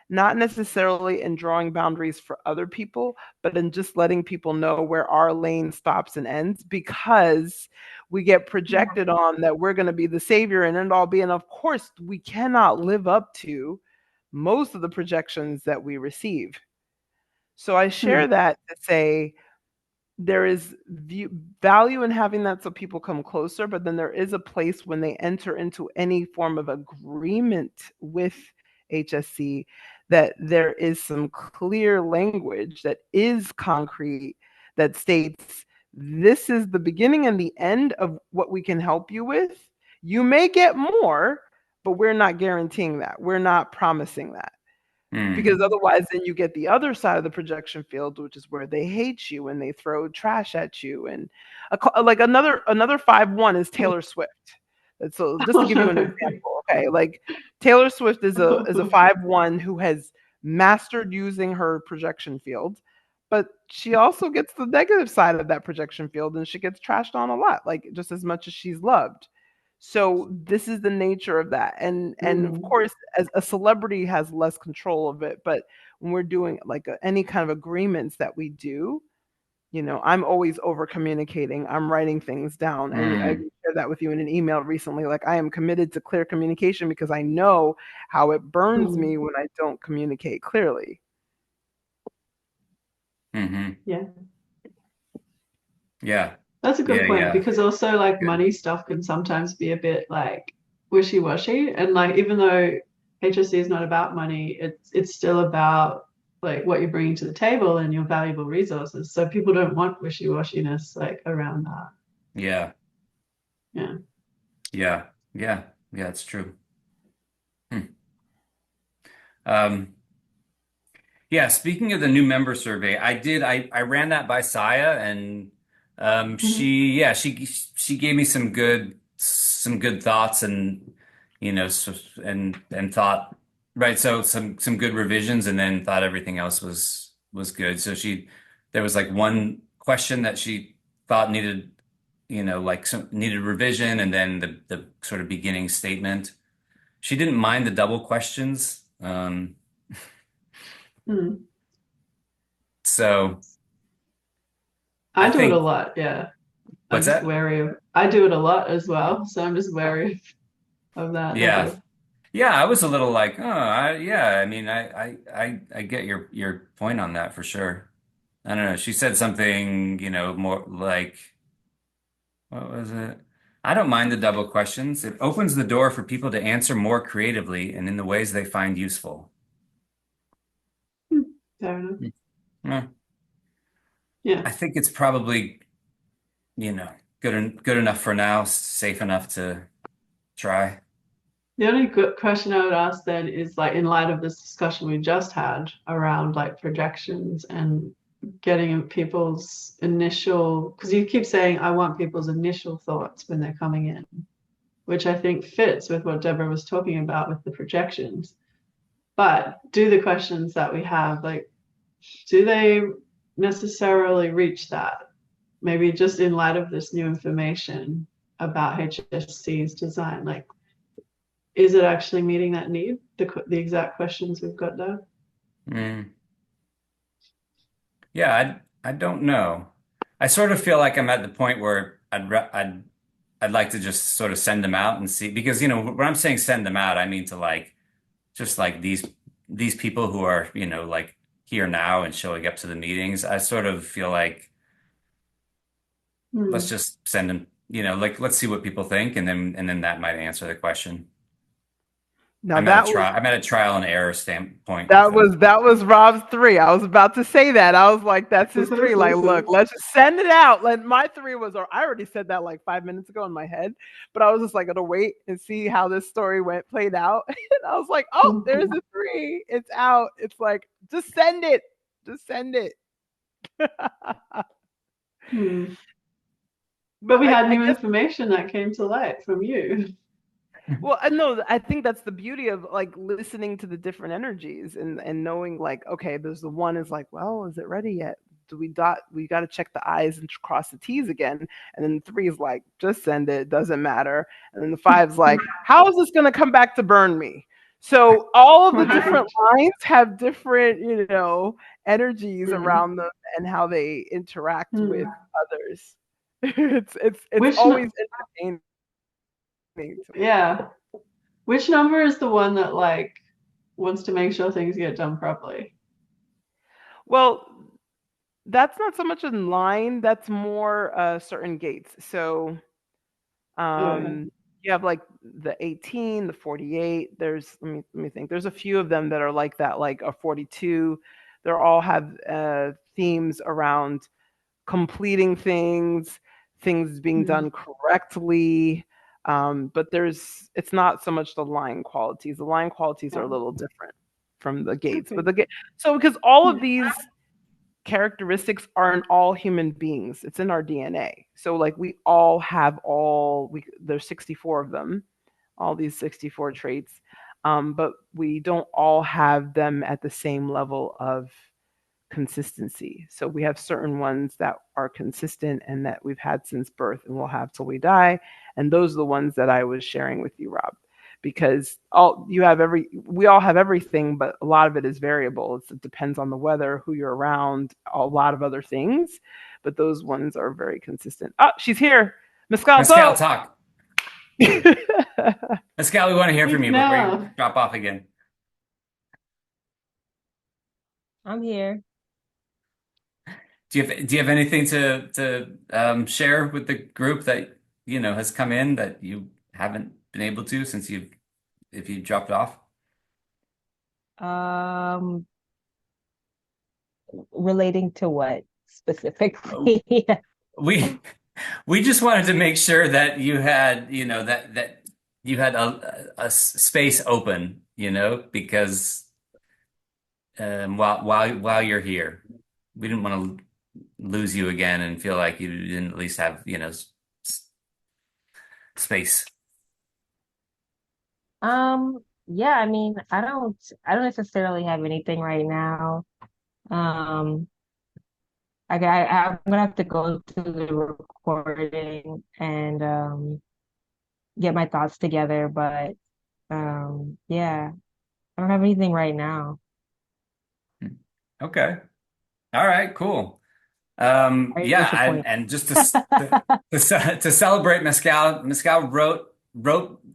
not necessarily in drawing boundaries for other people, but in just letting people know where our lane stops and ends, because we get projected on that we're going to be the savior and end all be. And of course, we cannot live up to most of the projections that we receive. So I share that to say, there is value in having that so people come closer, but then there is a place when they enter into any form of agreement with HSC that there is some clear language that is concrete, that states this is the beginning and the end of what we can help you with. You may get more, but we're not guaranteeing that. We're not promising that. Because otherwise, then you get the other side of the projection field, which is where they hate you and they throw trash at you. And like another 5-1 is Taylor Swift. And so just to give you an example, okay, like Taylor Swift is a 5-1 who has mastered using her projection field, but she also gets the negative side of that projection field, and she gets trashed on a lot, like just as much as she's loved. So this is the nature of that. And of course, as a celebrity has less control of it, but when we're doing like any kind of agreements that we do, I'm always over communicating. I'm writing things down. And I shared that with you in an email recently. Like, I am committed to clear communication because I know how it burns me when I don't communicate clearly. Yeah. Yeah. That's a good point, Yeah. because also like Good. money stuff can sometimes be a bit like wishy-washy, and like even though HSC is not about money, it's still about like what you're bringing to the table and your valuable resources. So people don't want wishy-washiness like around that. Yeah. Yeah. Yeah. Yeah. Yeah, it's true. Hmm. Um, yeah, speaking of the new member survey, I ran that by Saya and Mhm. she gave me some good thoughts and and thought right, so some good revisions and then thought everything else was good. So there was like one question that she thought needed like some needed revision and then the sort of beginning statement. She didn't mind the double questions. Mm. So I I do it a think lot, yeah. I'm what's just that? wary of, I do it a lot as well, so I'm just wary of that Yeah. double. Yeah, I was a little like, oh, I mean, I get your point on that for sure. I don't know. She said something, more like, what was it? I don't mind the double questions. It opens the door for people to answer more creatively and in the ways they find useful. Hmm. Fair enough. Yeah. Yeah. I think it's probably, good enough for now, safe enough to try. The only good question I would ask then is like in light of this discussion we just had around like projections and getting people's initial, because you keep saying I want people's initial thoughts when they're coming in, which I think fits with what Deborah was talking about with the projections. But do the questions that we have, like, do they necessarily reach that? Maybe just in light of this new information about HSC's design, like, is it actually meeting that need? The exact questions we've got there. Mm. Yeah, I don't know. I sort of feel like I'm at the point where I'd like to just sort of send them out and see because when I'm saying send them out, I mean to like just like these people who are, like here now and showing up to the meetings. I sort of feel like let's Hmm. just send them, like let's see what people think and then that might answer the question. Now that was I'm at a trial and error standpoint with them. that was Rob's three. I was about to say that. I was like, that's his three. Like, look, let's just send it out. Like my three was, or I already said that like 5 minutes ago in my head, but I was just like, gonna wait and see how this story played out. And I was like, oh, there's a three. It's out. It's like, just send it. Just send it. Hmm. But But we had I new guess, information that came to light from you. well, I know, I think that's the beauty of like listening to the different energies and knowing like, okay, there's the one is like, well, is it ready yet? Do we dot? We got to check the I's and cross the T's again. And then the three is like, just send it, doesn't matter. And then the five's like, how is this going to come back to burn me? So all of the different Right. lines have different, energies Hmm. around them and how they interact Hmm. with others. It's Which always no, entertaining to me. yeah. Which number is the one that like wants to make sure things get done properly? Well, that's not so much in line, that's more certain gates. So Okay. you have like the 18, the 48. There's let me think. There's a few of them that are like that, like a 42. They all have themes around completing things, things being Hmm. done correctly. But it's not so much the line qualities. The line qualities are a Yeah. little different from the gates. But Okay. the gate, so because all of Yeah. these characteristics are in all human beings. It's in our DNA. So like we all have there's 64 of them, all these 64 traits. But we don't all have them at the same level of consistency. So we have certain ones that are consistent and that we've had since birth and we'll have till we die. And those are the ones that I was sharing with you, Rob, because we all have everything, but a lot of it is variable. It depends on the weather, who you're around, a lot of other things. But those ones are very consistent. Oh, she's here. Mescal, Pascal, go. talk. Pascal, we want to hear from Speak you before you now. drop off again. I'm here. Do you have anything to share with the group that has come in that you haven't been able to since if you dropped off? Um, Relating to what specifically? We we just wanted to make sure that you had, that you had a space open, because while you're here, we didn't want to lose you again and feel like you didn't at least have, space. Yeah, I mean, I don't necessarily have anything right now. Um, I'm gonna have to go to the recording and get my thoughts together, but yeah, I don't have anything right now. Okay. All right, cool. Are you Yeah, and disappointed? just to celebrate Mescal wrote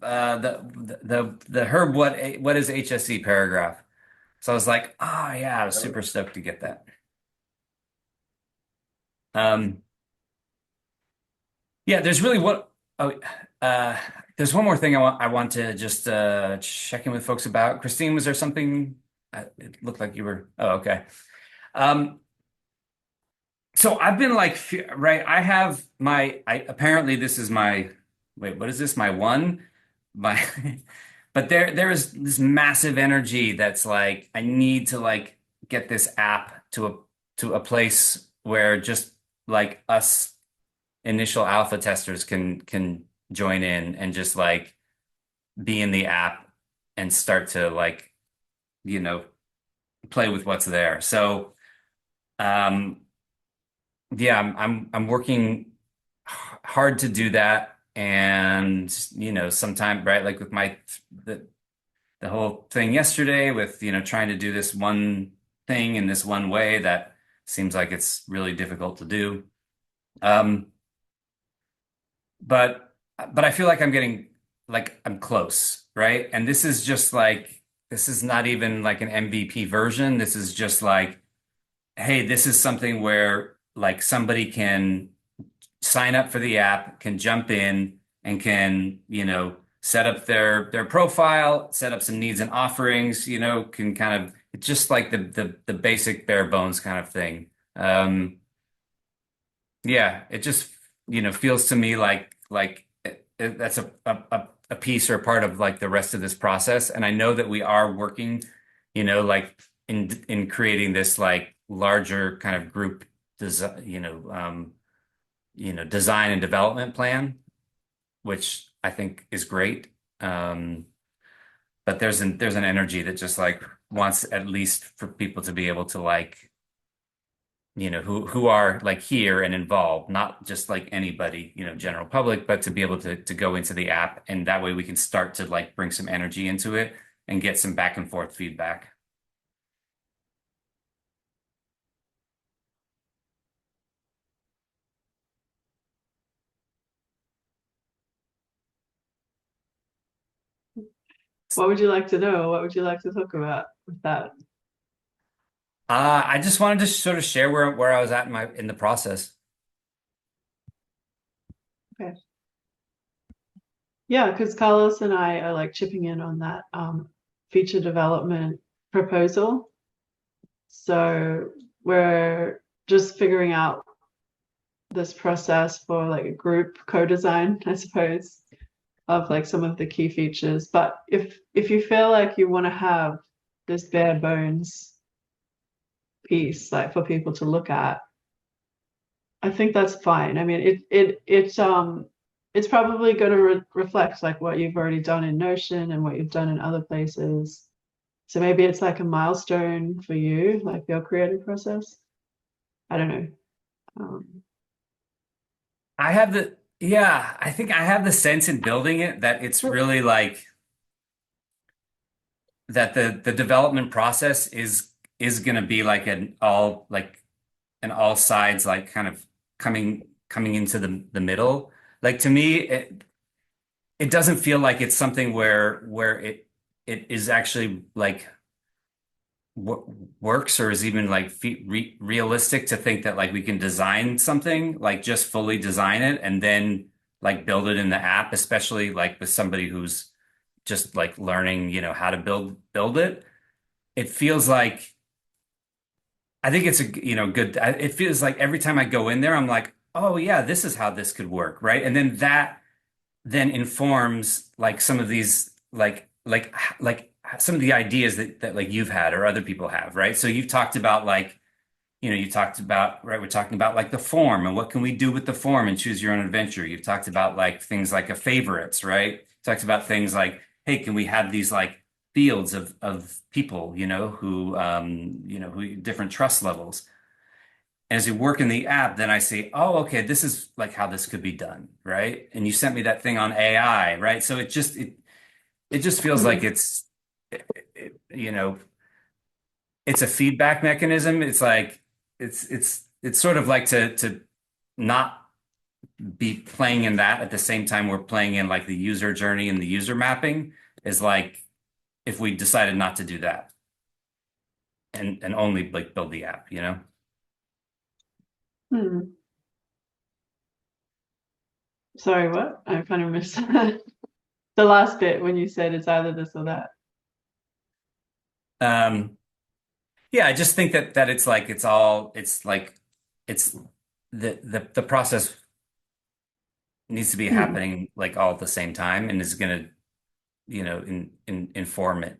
the Herb what is HSC paragraph. So I was like, oh yeah, I was super stoked to get that. Um, yeah, there's really oh uh there's one more thing I want to just check in with folks about. Christine, was there something it looked like you were okay. Um, So I've been like, right, I have apparently this is my, wait, what is this? My one? My, but there is this massive energy that's like, I need to like get this app to a place where just like us initial alpha testers can join in and just like be in the app and start to like, you know, play with what's there. So, um, yeah, I'm working hard to do that, and sometime, right, like with the whole thing yesterday with trying to do this one thing in this one way that seems like it's really difficult to do. Um, but I feel like I'm close, right? And this is just like this is not even like an MVP version. This is just like, hey, this is something where like somebody can sign up for the app, can jump in and can, set up their profile, set up some needs and offerings, can kind of it's just like the basic bare bones kind of thing. Yeah, it just, feels to me like that's a piece or a part of like the rest of this process. And I know that we are working, like in creating this like larger kind of group design, design and development plan, which I think is great. But there's an energy that just like wants at least for people to be able to like, who are like here and involved, not just like anybody, general public, but to be able to go into the app, and that way we can start to like bring some energy into it and get some back and forth feedback. What would you like to know? What would you like to talk about with that? I just wanted to sort of share where I was at in the process. Okay. Yeah, because Carlos and I are like chipping in on that feature development proposal. So we're just figuring out this process for like a group co-design, I suppose, of like some of the key features. But if you feel like you want to have this bare bones piece like for people to look at, I think that's fine. I mean, it's probably going to reflect like what you've already done in Notion and what you've done in other places. So maybe it's like a milestone for you, like your creative process. I don't know. I think I have the sense in building it that it's really like that the development process is going to be like an all sides like kind of coming into the middle. Like to me, it doesn't feel like it's something where it is actually like works or is even like realistic to think that like we can design something like just fully design it and then like build it in the app, especially like with somebody who's just like learning, how to build it. It feels like I think it's a, good, it feels like every time I go in there, I'm like, oh yeah, this is how this could work, right? And then that then informs like some of these like some of the ideas that like you've had or other people have, right? So you've talked about like, you talked about, right, we're talking about like the form and what can we do with the form and choose your own adventure. You've talked about like things like a favorites, right? Talked about things like, hey, can we have these like fields of people, who different trust levels. And as you work in the app, then I see, oh, okay, this is like how this could be done, right? And you sent me that thing on AI, right? So it just feels like Mhm. it, it's a feedback mechanism. It's like it's sort of like to not be playing in that at the same time we're playing in like the user journey and the user mapping is like if we decided not to do that and only like build the app, Hmm. Sorry, what? I kind of missed that. The last bit when you said it's either this or that. Um, yeah, I just think that it's like it's the process needs to be Hmm. happening like all at the same time and is gonna, inform it.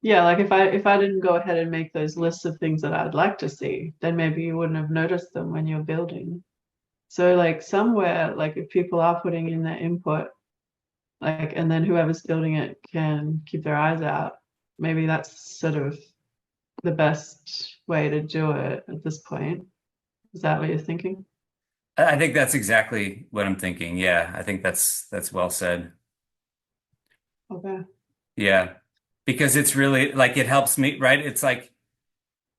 Yeah, like if I didn't go ahead and make those lists of things that I'd like to see, then maybe you wouldn't have noticed them when you're building. So like somewhere, like if people are putting in their input, like and then whoever's building it can keep their eyes out, maybe that's sort of the best way to do it at this point. Is that what you're thinking? I think that's exactly what I'm thinking. Yeah, I think that's well said. Okay. Yeah. Because it's really like it helps me, right? It's like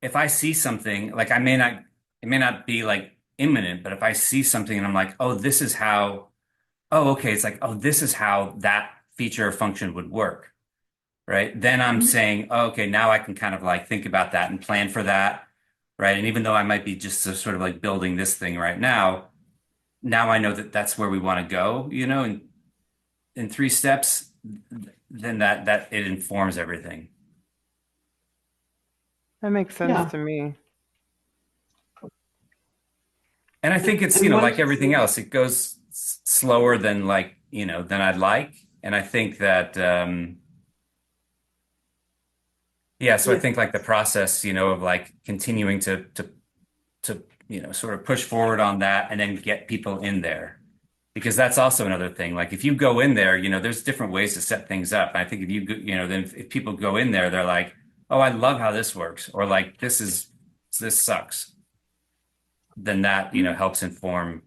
if I see something, like it may not be like imminent, but if I see something and I'm like, oh, this is how, oh, okay, it's like, oh, this is how that feature or function would work, right? Then I'm Mhm. saying, oh, okay, now I can kind of like think about that and plan for that, right? And even though I might be just sort of like building this thing right now I know that that's where we want to go, in three steps, then that it informs everything. That makes sense Yeah. to me. And I think it's, And like once everything else, it goes slower than like, than I'd like. And I think that, yeah, so I yeah. think like the process, of like continuing to, sort of push forward on that and then get people in there. Because that's also another thing. Like if you go in there, there's different ways to set things up. And I think if then if people go in there, they're like, oh, I love how this works, or like this sucks. Then that, helps inform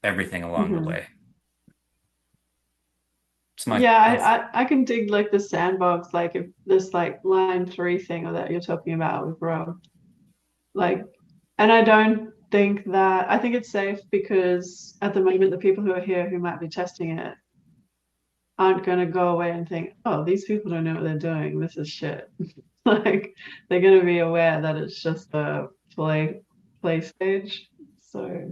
everything along the Mhm. way. It's my Yeah, that's I can dig like the sandbox, like if this like line three thing that you're talking about with Rob. Like, and I don't think that I think it's safe because at the moment the people who are here who might be testing it aren't going to go away and think, oh, these people don't know what they're doing. This is shit. Like they're going to be aware that it's just a play stage. So I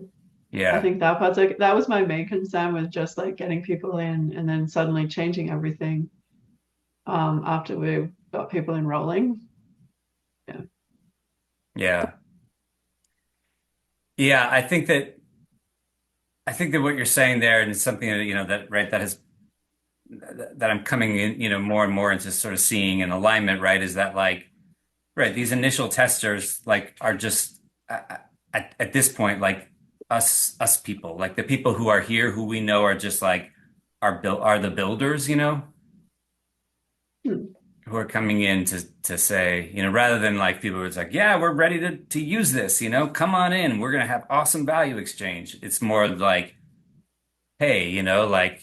yeah. think that part's like that was my main concern with just like getting people in and then suddenly changing everything after we got people enrolling. Yeah. Yeah. Yeah, I think that what you're saying there and it's something that, that right that I'm coming in, more and more into sort of seeing an alignment, right? Is that like right, these initial testers like are just at this point like us people, like the people who are here who we know are just like are the builders, Hmm. who are coming in to say, rather than like people who are like, yeah, we're ready to use this, come on in, we're gonna have awesome value exchange. It's more like, hey, like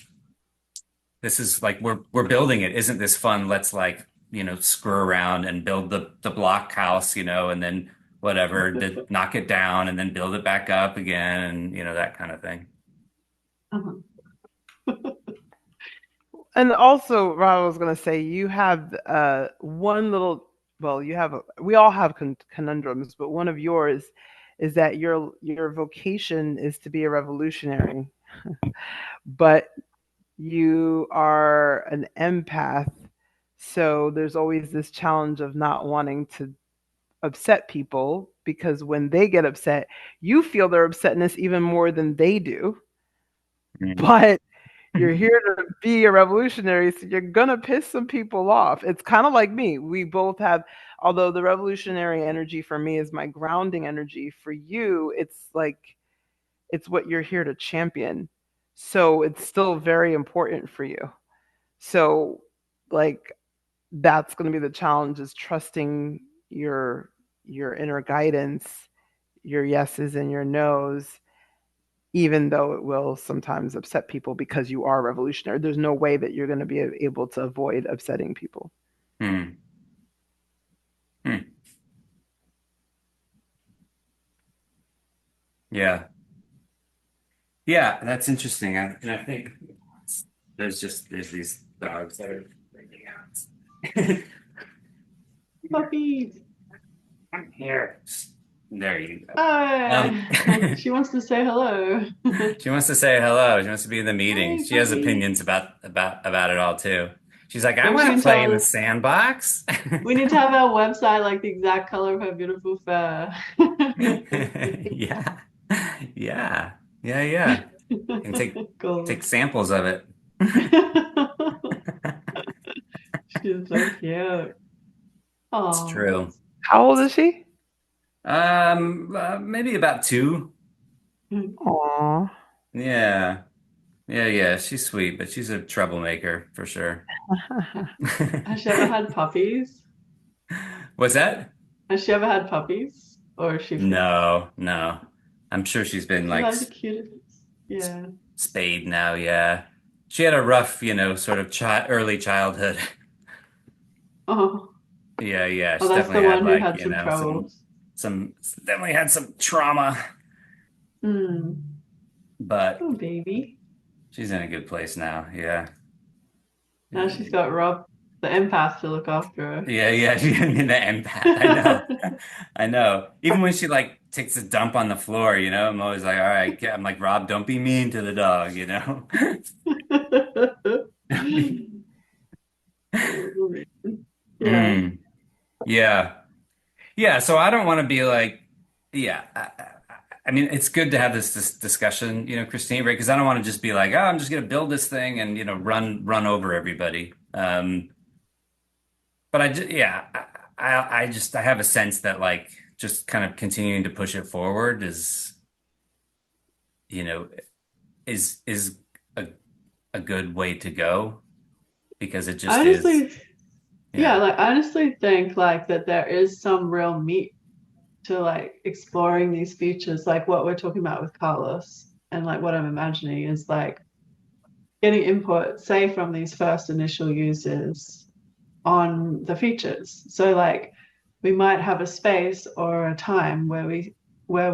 this is like we're building it. Isn't this fun? Let's like, screw around and build the block house, and then whatever, knock it down and then build it back up again and that kind of thing. Uh-huh. And also, Rob, I was going to say, you have one little, well, we all have conundrums, but one of yours is that your vocation is to be a revolutionary, but you are an empath. So there's always this challenge of not wanting to upset people, because when they get upset, you feel their upsetness even more than they do. But you're here to be a revolutionary, so you're gonna piss some people off. It's kind of like me. We both have, although the revolutionary energy for me is my grounding energy, for you, it's like it's what you're here to champion. So it's still very important for you. So like that's going to be the challenge, is trusting your inner guidance, your yeses and your nos, even though it will sometimes upset people, because you are revolutionary. There's no way that you're going to be able to avoid upsetting people. Hmm. Hmm. Yeah. Yeah, that's interesting. And I think there's these dogs that are freaking out. Puppies. I'm here. There you go. Hi. She wants to say hello. She wants to say hello. She wants to be in the meeting. Hey, She has puppy. opinions about it all too. She's like, I Maybe she want can to play in tell the us. sandbox. We need to have our website like the exact color of her beautiful fur. Yeah. Yeah. Yeah, yeah. And take Cool. samples of it. She's so cute. It's Oh, true. How old is she? Maybe about 2. Aw. Yeah. Yeah, yeah. She's sweet, but she's a troublemaker for sure. has she ever had puppies? What's that? Has she ever had puppies? Or is she fixed? No, no. I'm sure she's been She's like had the cutest. Yeah. spayed now, yeah. She had a rough, sort of early childhood. Oh, Yeah, yeah. oh, She that's the definitely had one who like, had some troubles. some definitely had some trauma, Hmm. but Oh, baby. she's in a good place now. Yeah. Now she's got Rob, the empath, to look after Yeah, yeah, she's in the empath. I know. her. I know. Even when she like takes a dump on the floor, I'm always like, all right, I'm like, Rob, don't be mean to the dog. Yeah. Mm, yeah. Yeah, so I don't want to be like, yeah. I mean, it's good to have this discussion, Christine, right? Because I don't want to just be like, oh, I'm just going to build this thing and run over everybody. But I just, yeah, I have a sense that like just kind of continuing to push it forward you know, is a a good way to go because it I just is. honestly, yeah, Yeah. like I honestly think like that there is some real meat to like exploring these features, like what we're talking about with Carlos, and like what I'm imagining is like getting input, say, from these first initial users on the features. So like we might have a space or a time where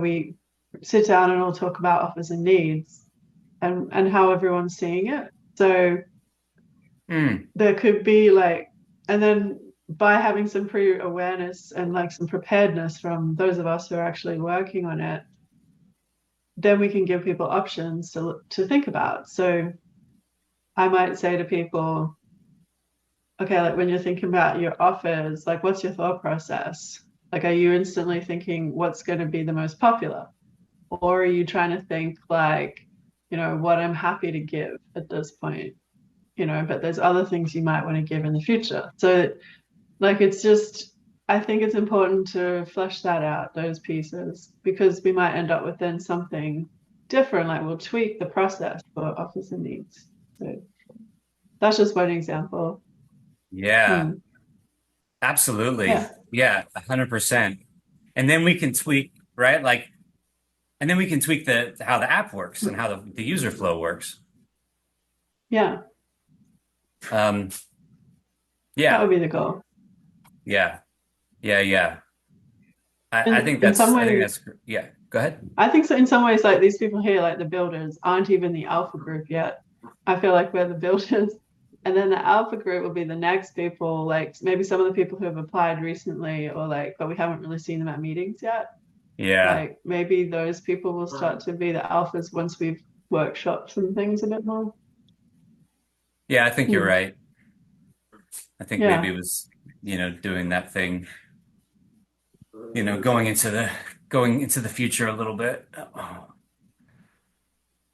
we sit down and all talk about offers and needs and how everyone's seeing it. So Mm, there could be like, and then by having some pre-awareness and like some preparedness from those of us who are actually working on it, then we can give people options to think about. So I might say to people, okay, like when you're thinking about your offers, like what's your thought process? Like, are you instantly thinking what's going to be the most popular? Or are you trying to think like, what I'm happy to give at this point? But there's other things you might want to give in the future. So like it's just, I think it's important to flesh that out, those pieces, because we might end up with then something different, like we'll tweak the process for offers and needs. So that's just one example. yeah, Hmm. absolutely. Yeah. Yeah, 100%. And then we can tweak, right? Like, and then we can tweak the how the app works and how the user flow works. Yeah. Um, That yeah, would be the goal. yeah, yeah, yeah. I And think in some I think ways, that's, yeah. Go ahead. I think so in some ways, like these people here, like the builders, aren't even the alpha group yet. I feel like we're the builders. And then the alpha group will be the next people, like maybe some of the people who have applied recently or like, but we haven't really seen them at meetings yet. Yeah. Like maybe those people will start to be the alphas once we've workshopped some things a bit more. Yeah, I think you're Hmm. right. I think maybe Yeah. it was, doing that thing. going into the future a little bit.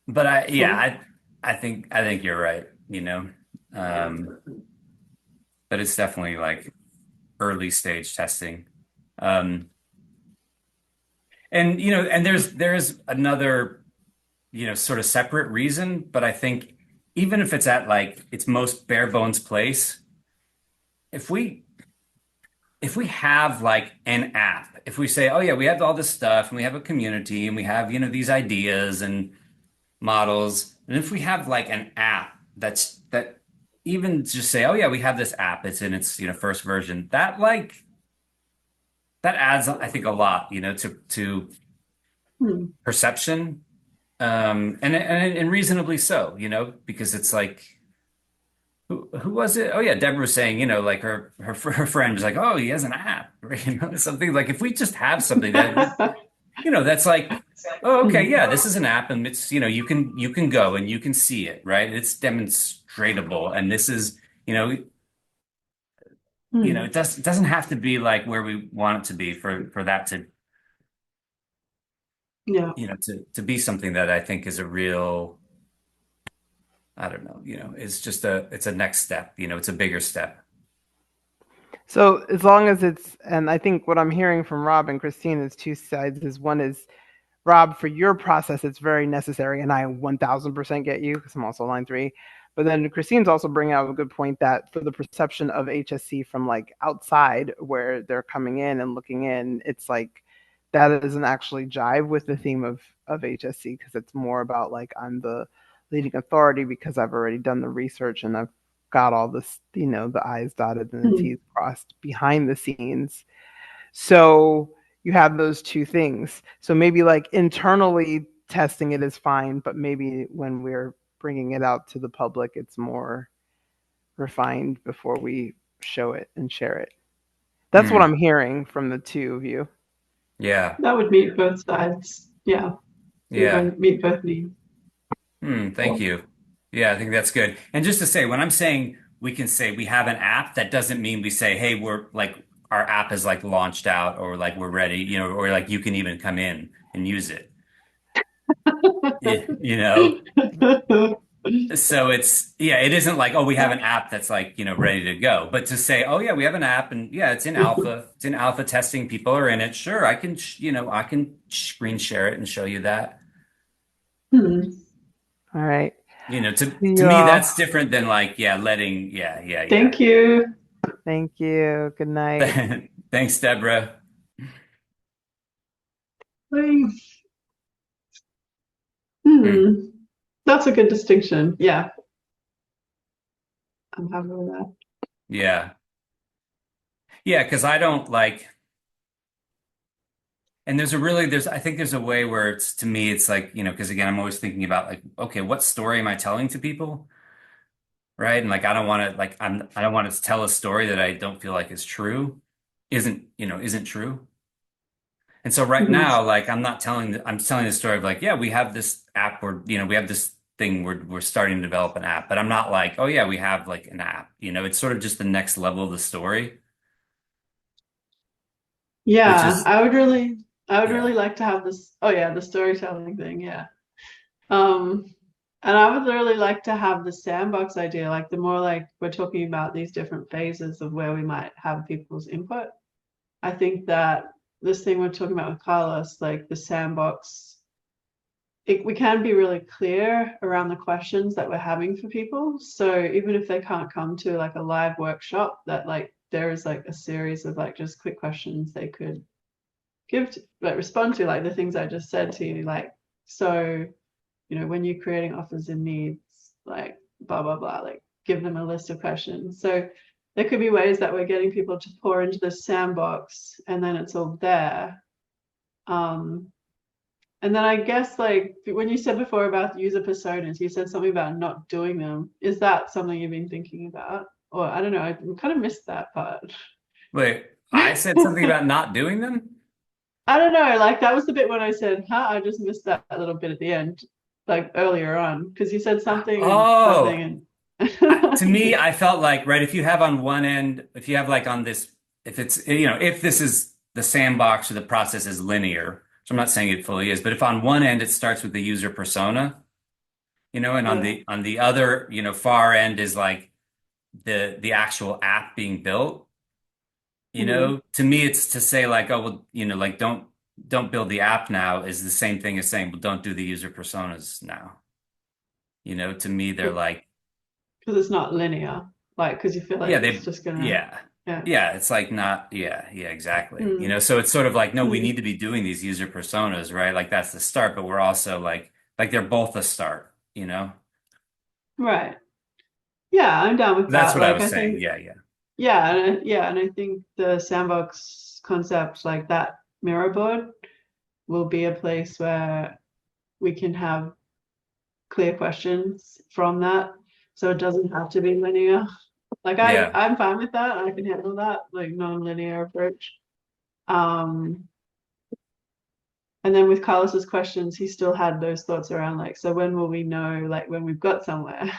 But I think you're right, Um, but it's definitely like early stage testing. Um, and there's another, sort of separate reason, but I think even if it's at like its most bare bones place, if we if we have like an app, if we say, oh yeah, we have all this stuff and we have a community and we have, these ideas and models, and if we have like an app that even just say, oh yeah, we have this app, it's in its, first version, that adds, I think, a lot, to Hmm. perception, and reasonably so, because it's like, who was it? Oh yeah, Deborah was saying, like her friend was like, oh, he has an app, something like if we just have something that's like, oh, okay, Hmm. yeah, this is an app, and it's, you can go and you can see it, right? It's demonstratable, and this is, Hmm. it doesn't have to be like where we want it to be for that to, Yeah, to be something that I think is a real, I don't know, it's a next step, it's a bigger step. So as long as and I think what I'm hearing from Rob and Christine is two sides. Is one is, Rob, for your process, it's very necessary, and I 1000% get you because I'm also line three. But then Christine's also bringing out a good point that for the perception of HSC from like outside, where they're coming in and looking in, it's like that doesn't actually jive with the theme of HSC, because it's more about like I'm the leading authority because I've already done the research and I've got all this, the I's dotted and the Hmm. T's crossed behind the scenes. So you have those two things. So maybe like internally testing it is fine, but maybe when we're bringing it out to the public, it's more refined before we show it and share it. That's what Hmm. I'm hearing from the two of you. Yeah. that would meet both sides. Yeah, Yeah. meet both needs. Thank Cool. you. Yeah, I think that's good. And just to say, when I'm saying we can say we have an app, that doesn't mean we say, hey, we're like our app is like launched out or like we're ready, or like you can even come in and use it. You know? So it isn't like, oh, we have an app that's like, ready to go. But to say, oh yeah, we have an app and yeah, it's in alpha testing, people are in it. Sure, I can screen share it and show you that. Hmm. All right. To See to you me, all. that's different than like, Thank you. Thank you. Good night. yeah. Thanks, Deborah. Thanks. Hmm. Hmm. That's a good distinction. Yeah, I'm happy with that. Yeah. Yeah, because I don't like, and I think there's a way where it's, to me, it's like, because again, I'm always thinking about like, okay, what story am I telling to people? Right. And like, I don't want to, like, I don't want to tell a story that I don't feel like is true, isn't true. And so right Mhm. now, like, I'm telling the story of like, yeah, we have this app where, we have this thing where we're starting to develop an app, but I'm not like, oh yeah, we have like an app, it's sort of just the next level of the story, which Yeah, is, I would yeah. really like to have this. Oh yeah, the storytelling thing. Yeah. Um, and I would really like to have the sandbox idea, like the more like we're talking about these different phases of where we might have people's input. I think that this thing we're talking about with Carlos, like the sandbox, we can be really clear around the questions that we're having for people. So even if they can't come to like a live workshop, that like there is like a series of like just quick questions they could give to, like respond to, like the things I just said to you, like, so when you're creating offers and needs, like blah blah blah, like give them a list of questions. So there could be ways that we're getting people to pour into the sandbox and then it's all there. And then I guess like when you said before about user personas, you said something about not doing them. Is that something you've been thinking about? Or I don't know, I kind of missed that part. Wait, I said something about not doing them? I don't know, like that was the bit when I said, huh, I just missed that little bit at the end, like earlier on, because you said something and Oh, something to and me, I felt like, right, if you have on one end, if you have like on this, if it's, if this is the sandbox or the process is linear, so I'm not saying it fully is, but if on one end it starts with the user persona, and Yeah. on the other, far end is like the actual app being built, Mhm. to me it's to say like, oh well, like don't build the app now is the same thing as saying, well, don't do the user personas now. To me they're like, Because it's not linear, like because you feel like yeah, it's just gonna, yeah. yeah. Yeah, it's like not, yeah, exactly. Mm. So it's sort of like, no, we Mm. need to be doing these user personas, right? Like that's the start, but we're also like they're both a start. Right. Yeah, I'm down with That's that. what I Like was I saying. think, Yeah, yeah. and I think the sandbox concept, like that mirror board, will be a place where we can have clear questions from that, so it doesn't have to be linear. Like Yeah. I'm fine with that. I can handle that, like non-linear approach. Um, and then with Carlos's questions, he still had those thoughts around like, so when will we know, like when we've got somewhere,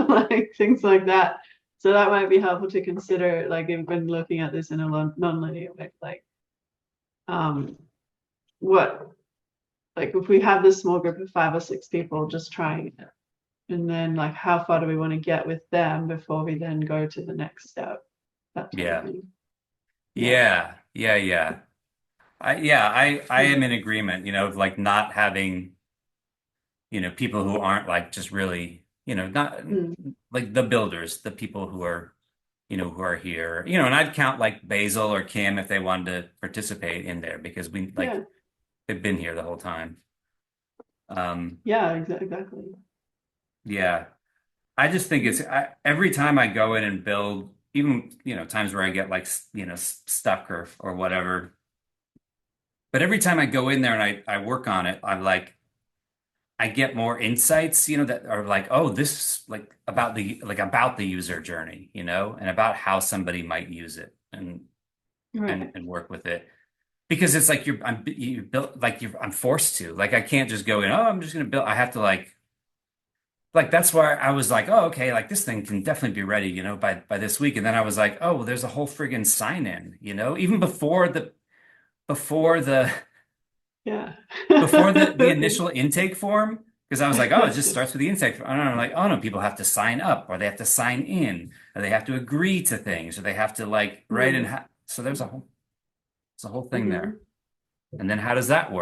like things like that. So that might be helpful to consider, like when looking at this in a non-linear way, like what, like if we have this small group of 5 or 6 people just trying it, and then like how far do we want to get with them before we then go to the next step, that type of Yeah. thing. Yeah. Yeah. Yeah. Yeah. I am in agreement, of like not having, people who aren't like just really, not Mm. like the builders, the people who are here, and I'd count like Basil or Kim if they wanted to participate in there because we like Yeah. they've been here the whole time. Yeah, exactly. Yeah. I just think every time I go in and build, even, times where I get like, stuck or whatever. But every time I go in there and I work on it, I get more insights, that are like, oh, this like about the user journey, and about how somebody might use it Right. and work with it. Because it's like you built like I'm forced to. Like I can't just go in, oh, I'm just gonna build. I have to like that's why I was like, oh, okay, like this thing can definitely be ready, by this week. And then I was like, oh, well, there's a whole friggin' sign in, even before the Yeah. before the initial intake form, because I was like, oh, it just starts with the intake form. And I'm like, oh no, people have to sign up, or they have to sign in, or they have to agree to things, or they have to like write Mm. and so there's a whole thing there. Mhm. And then how does that work?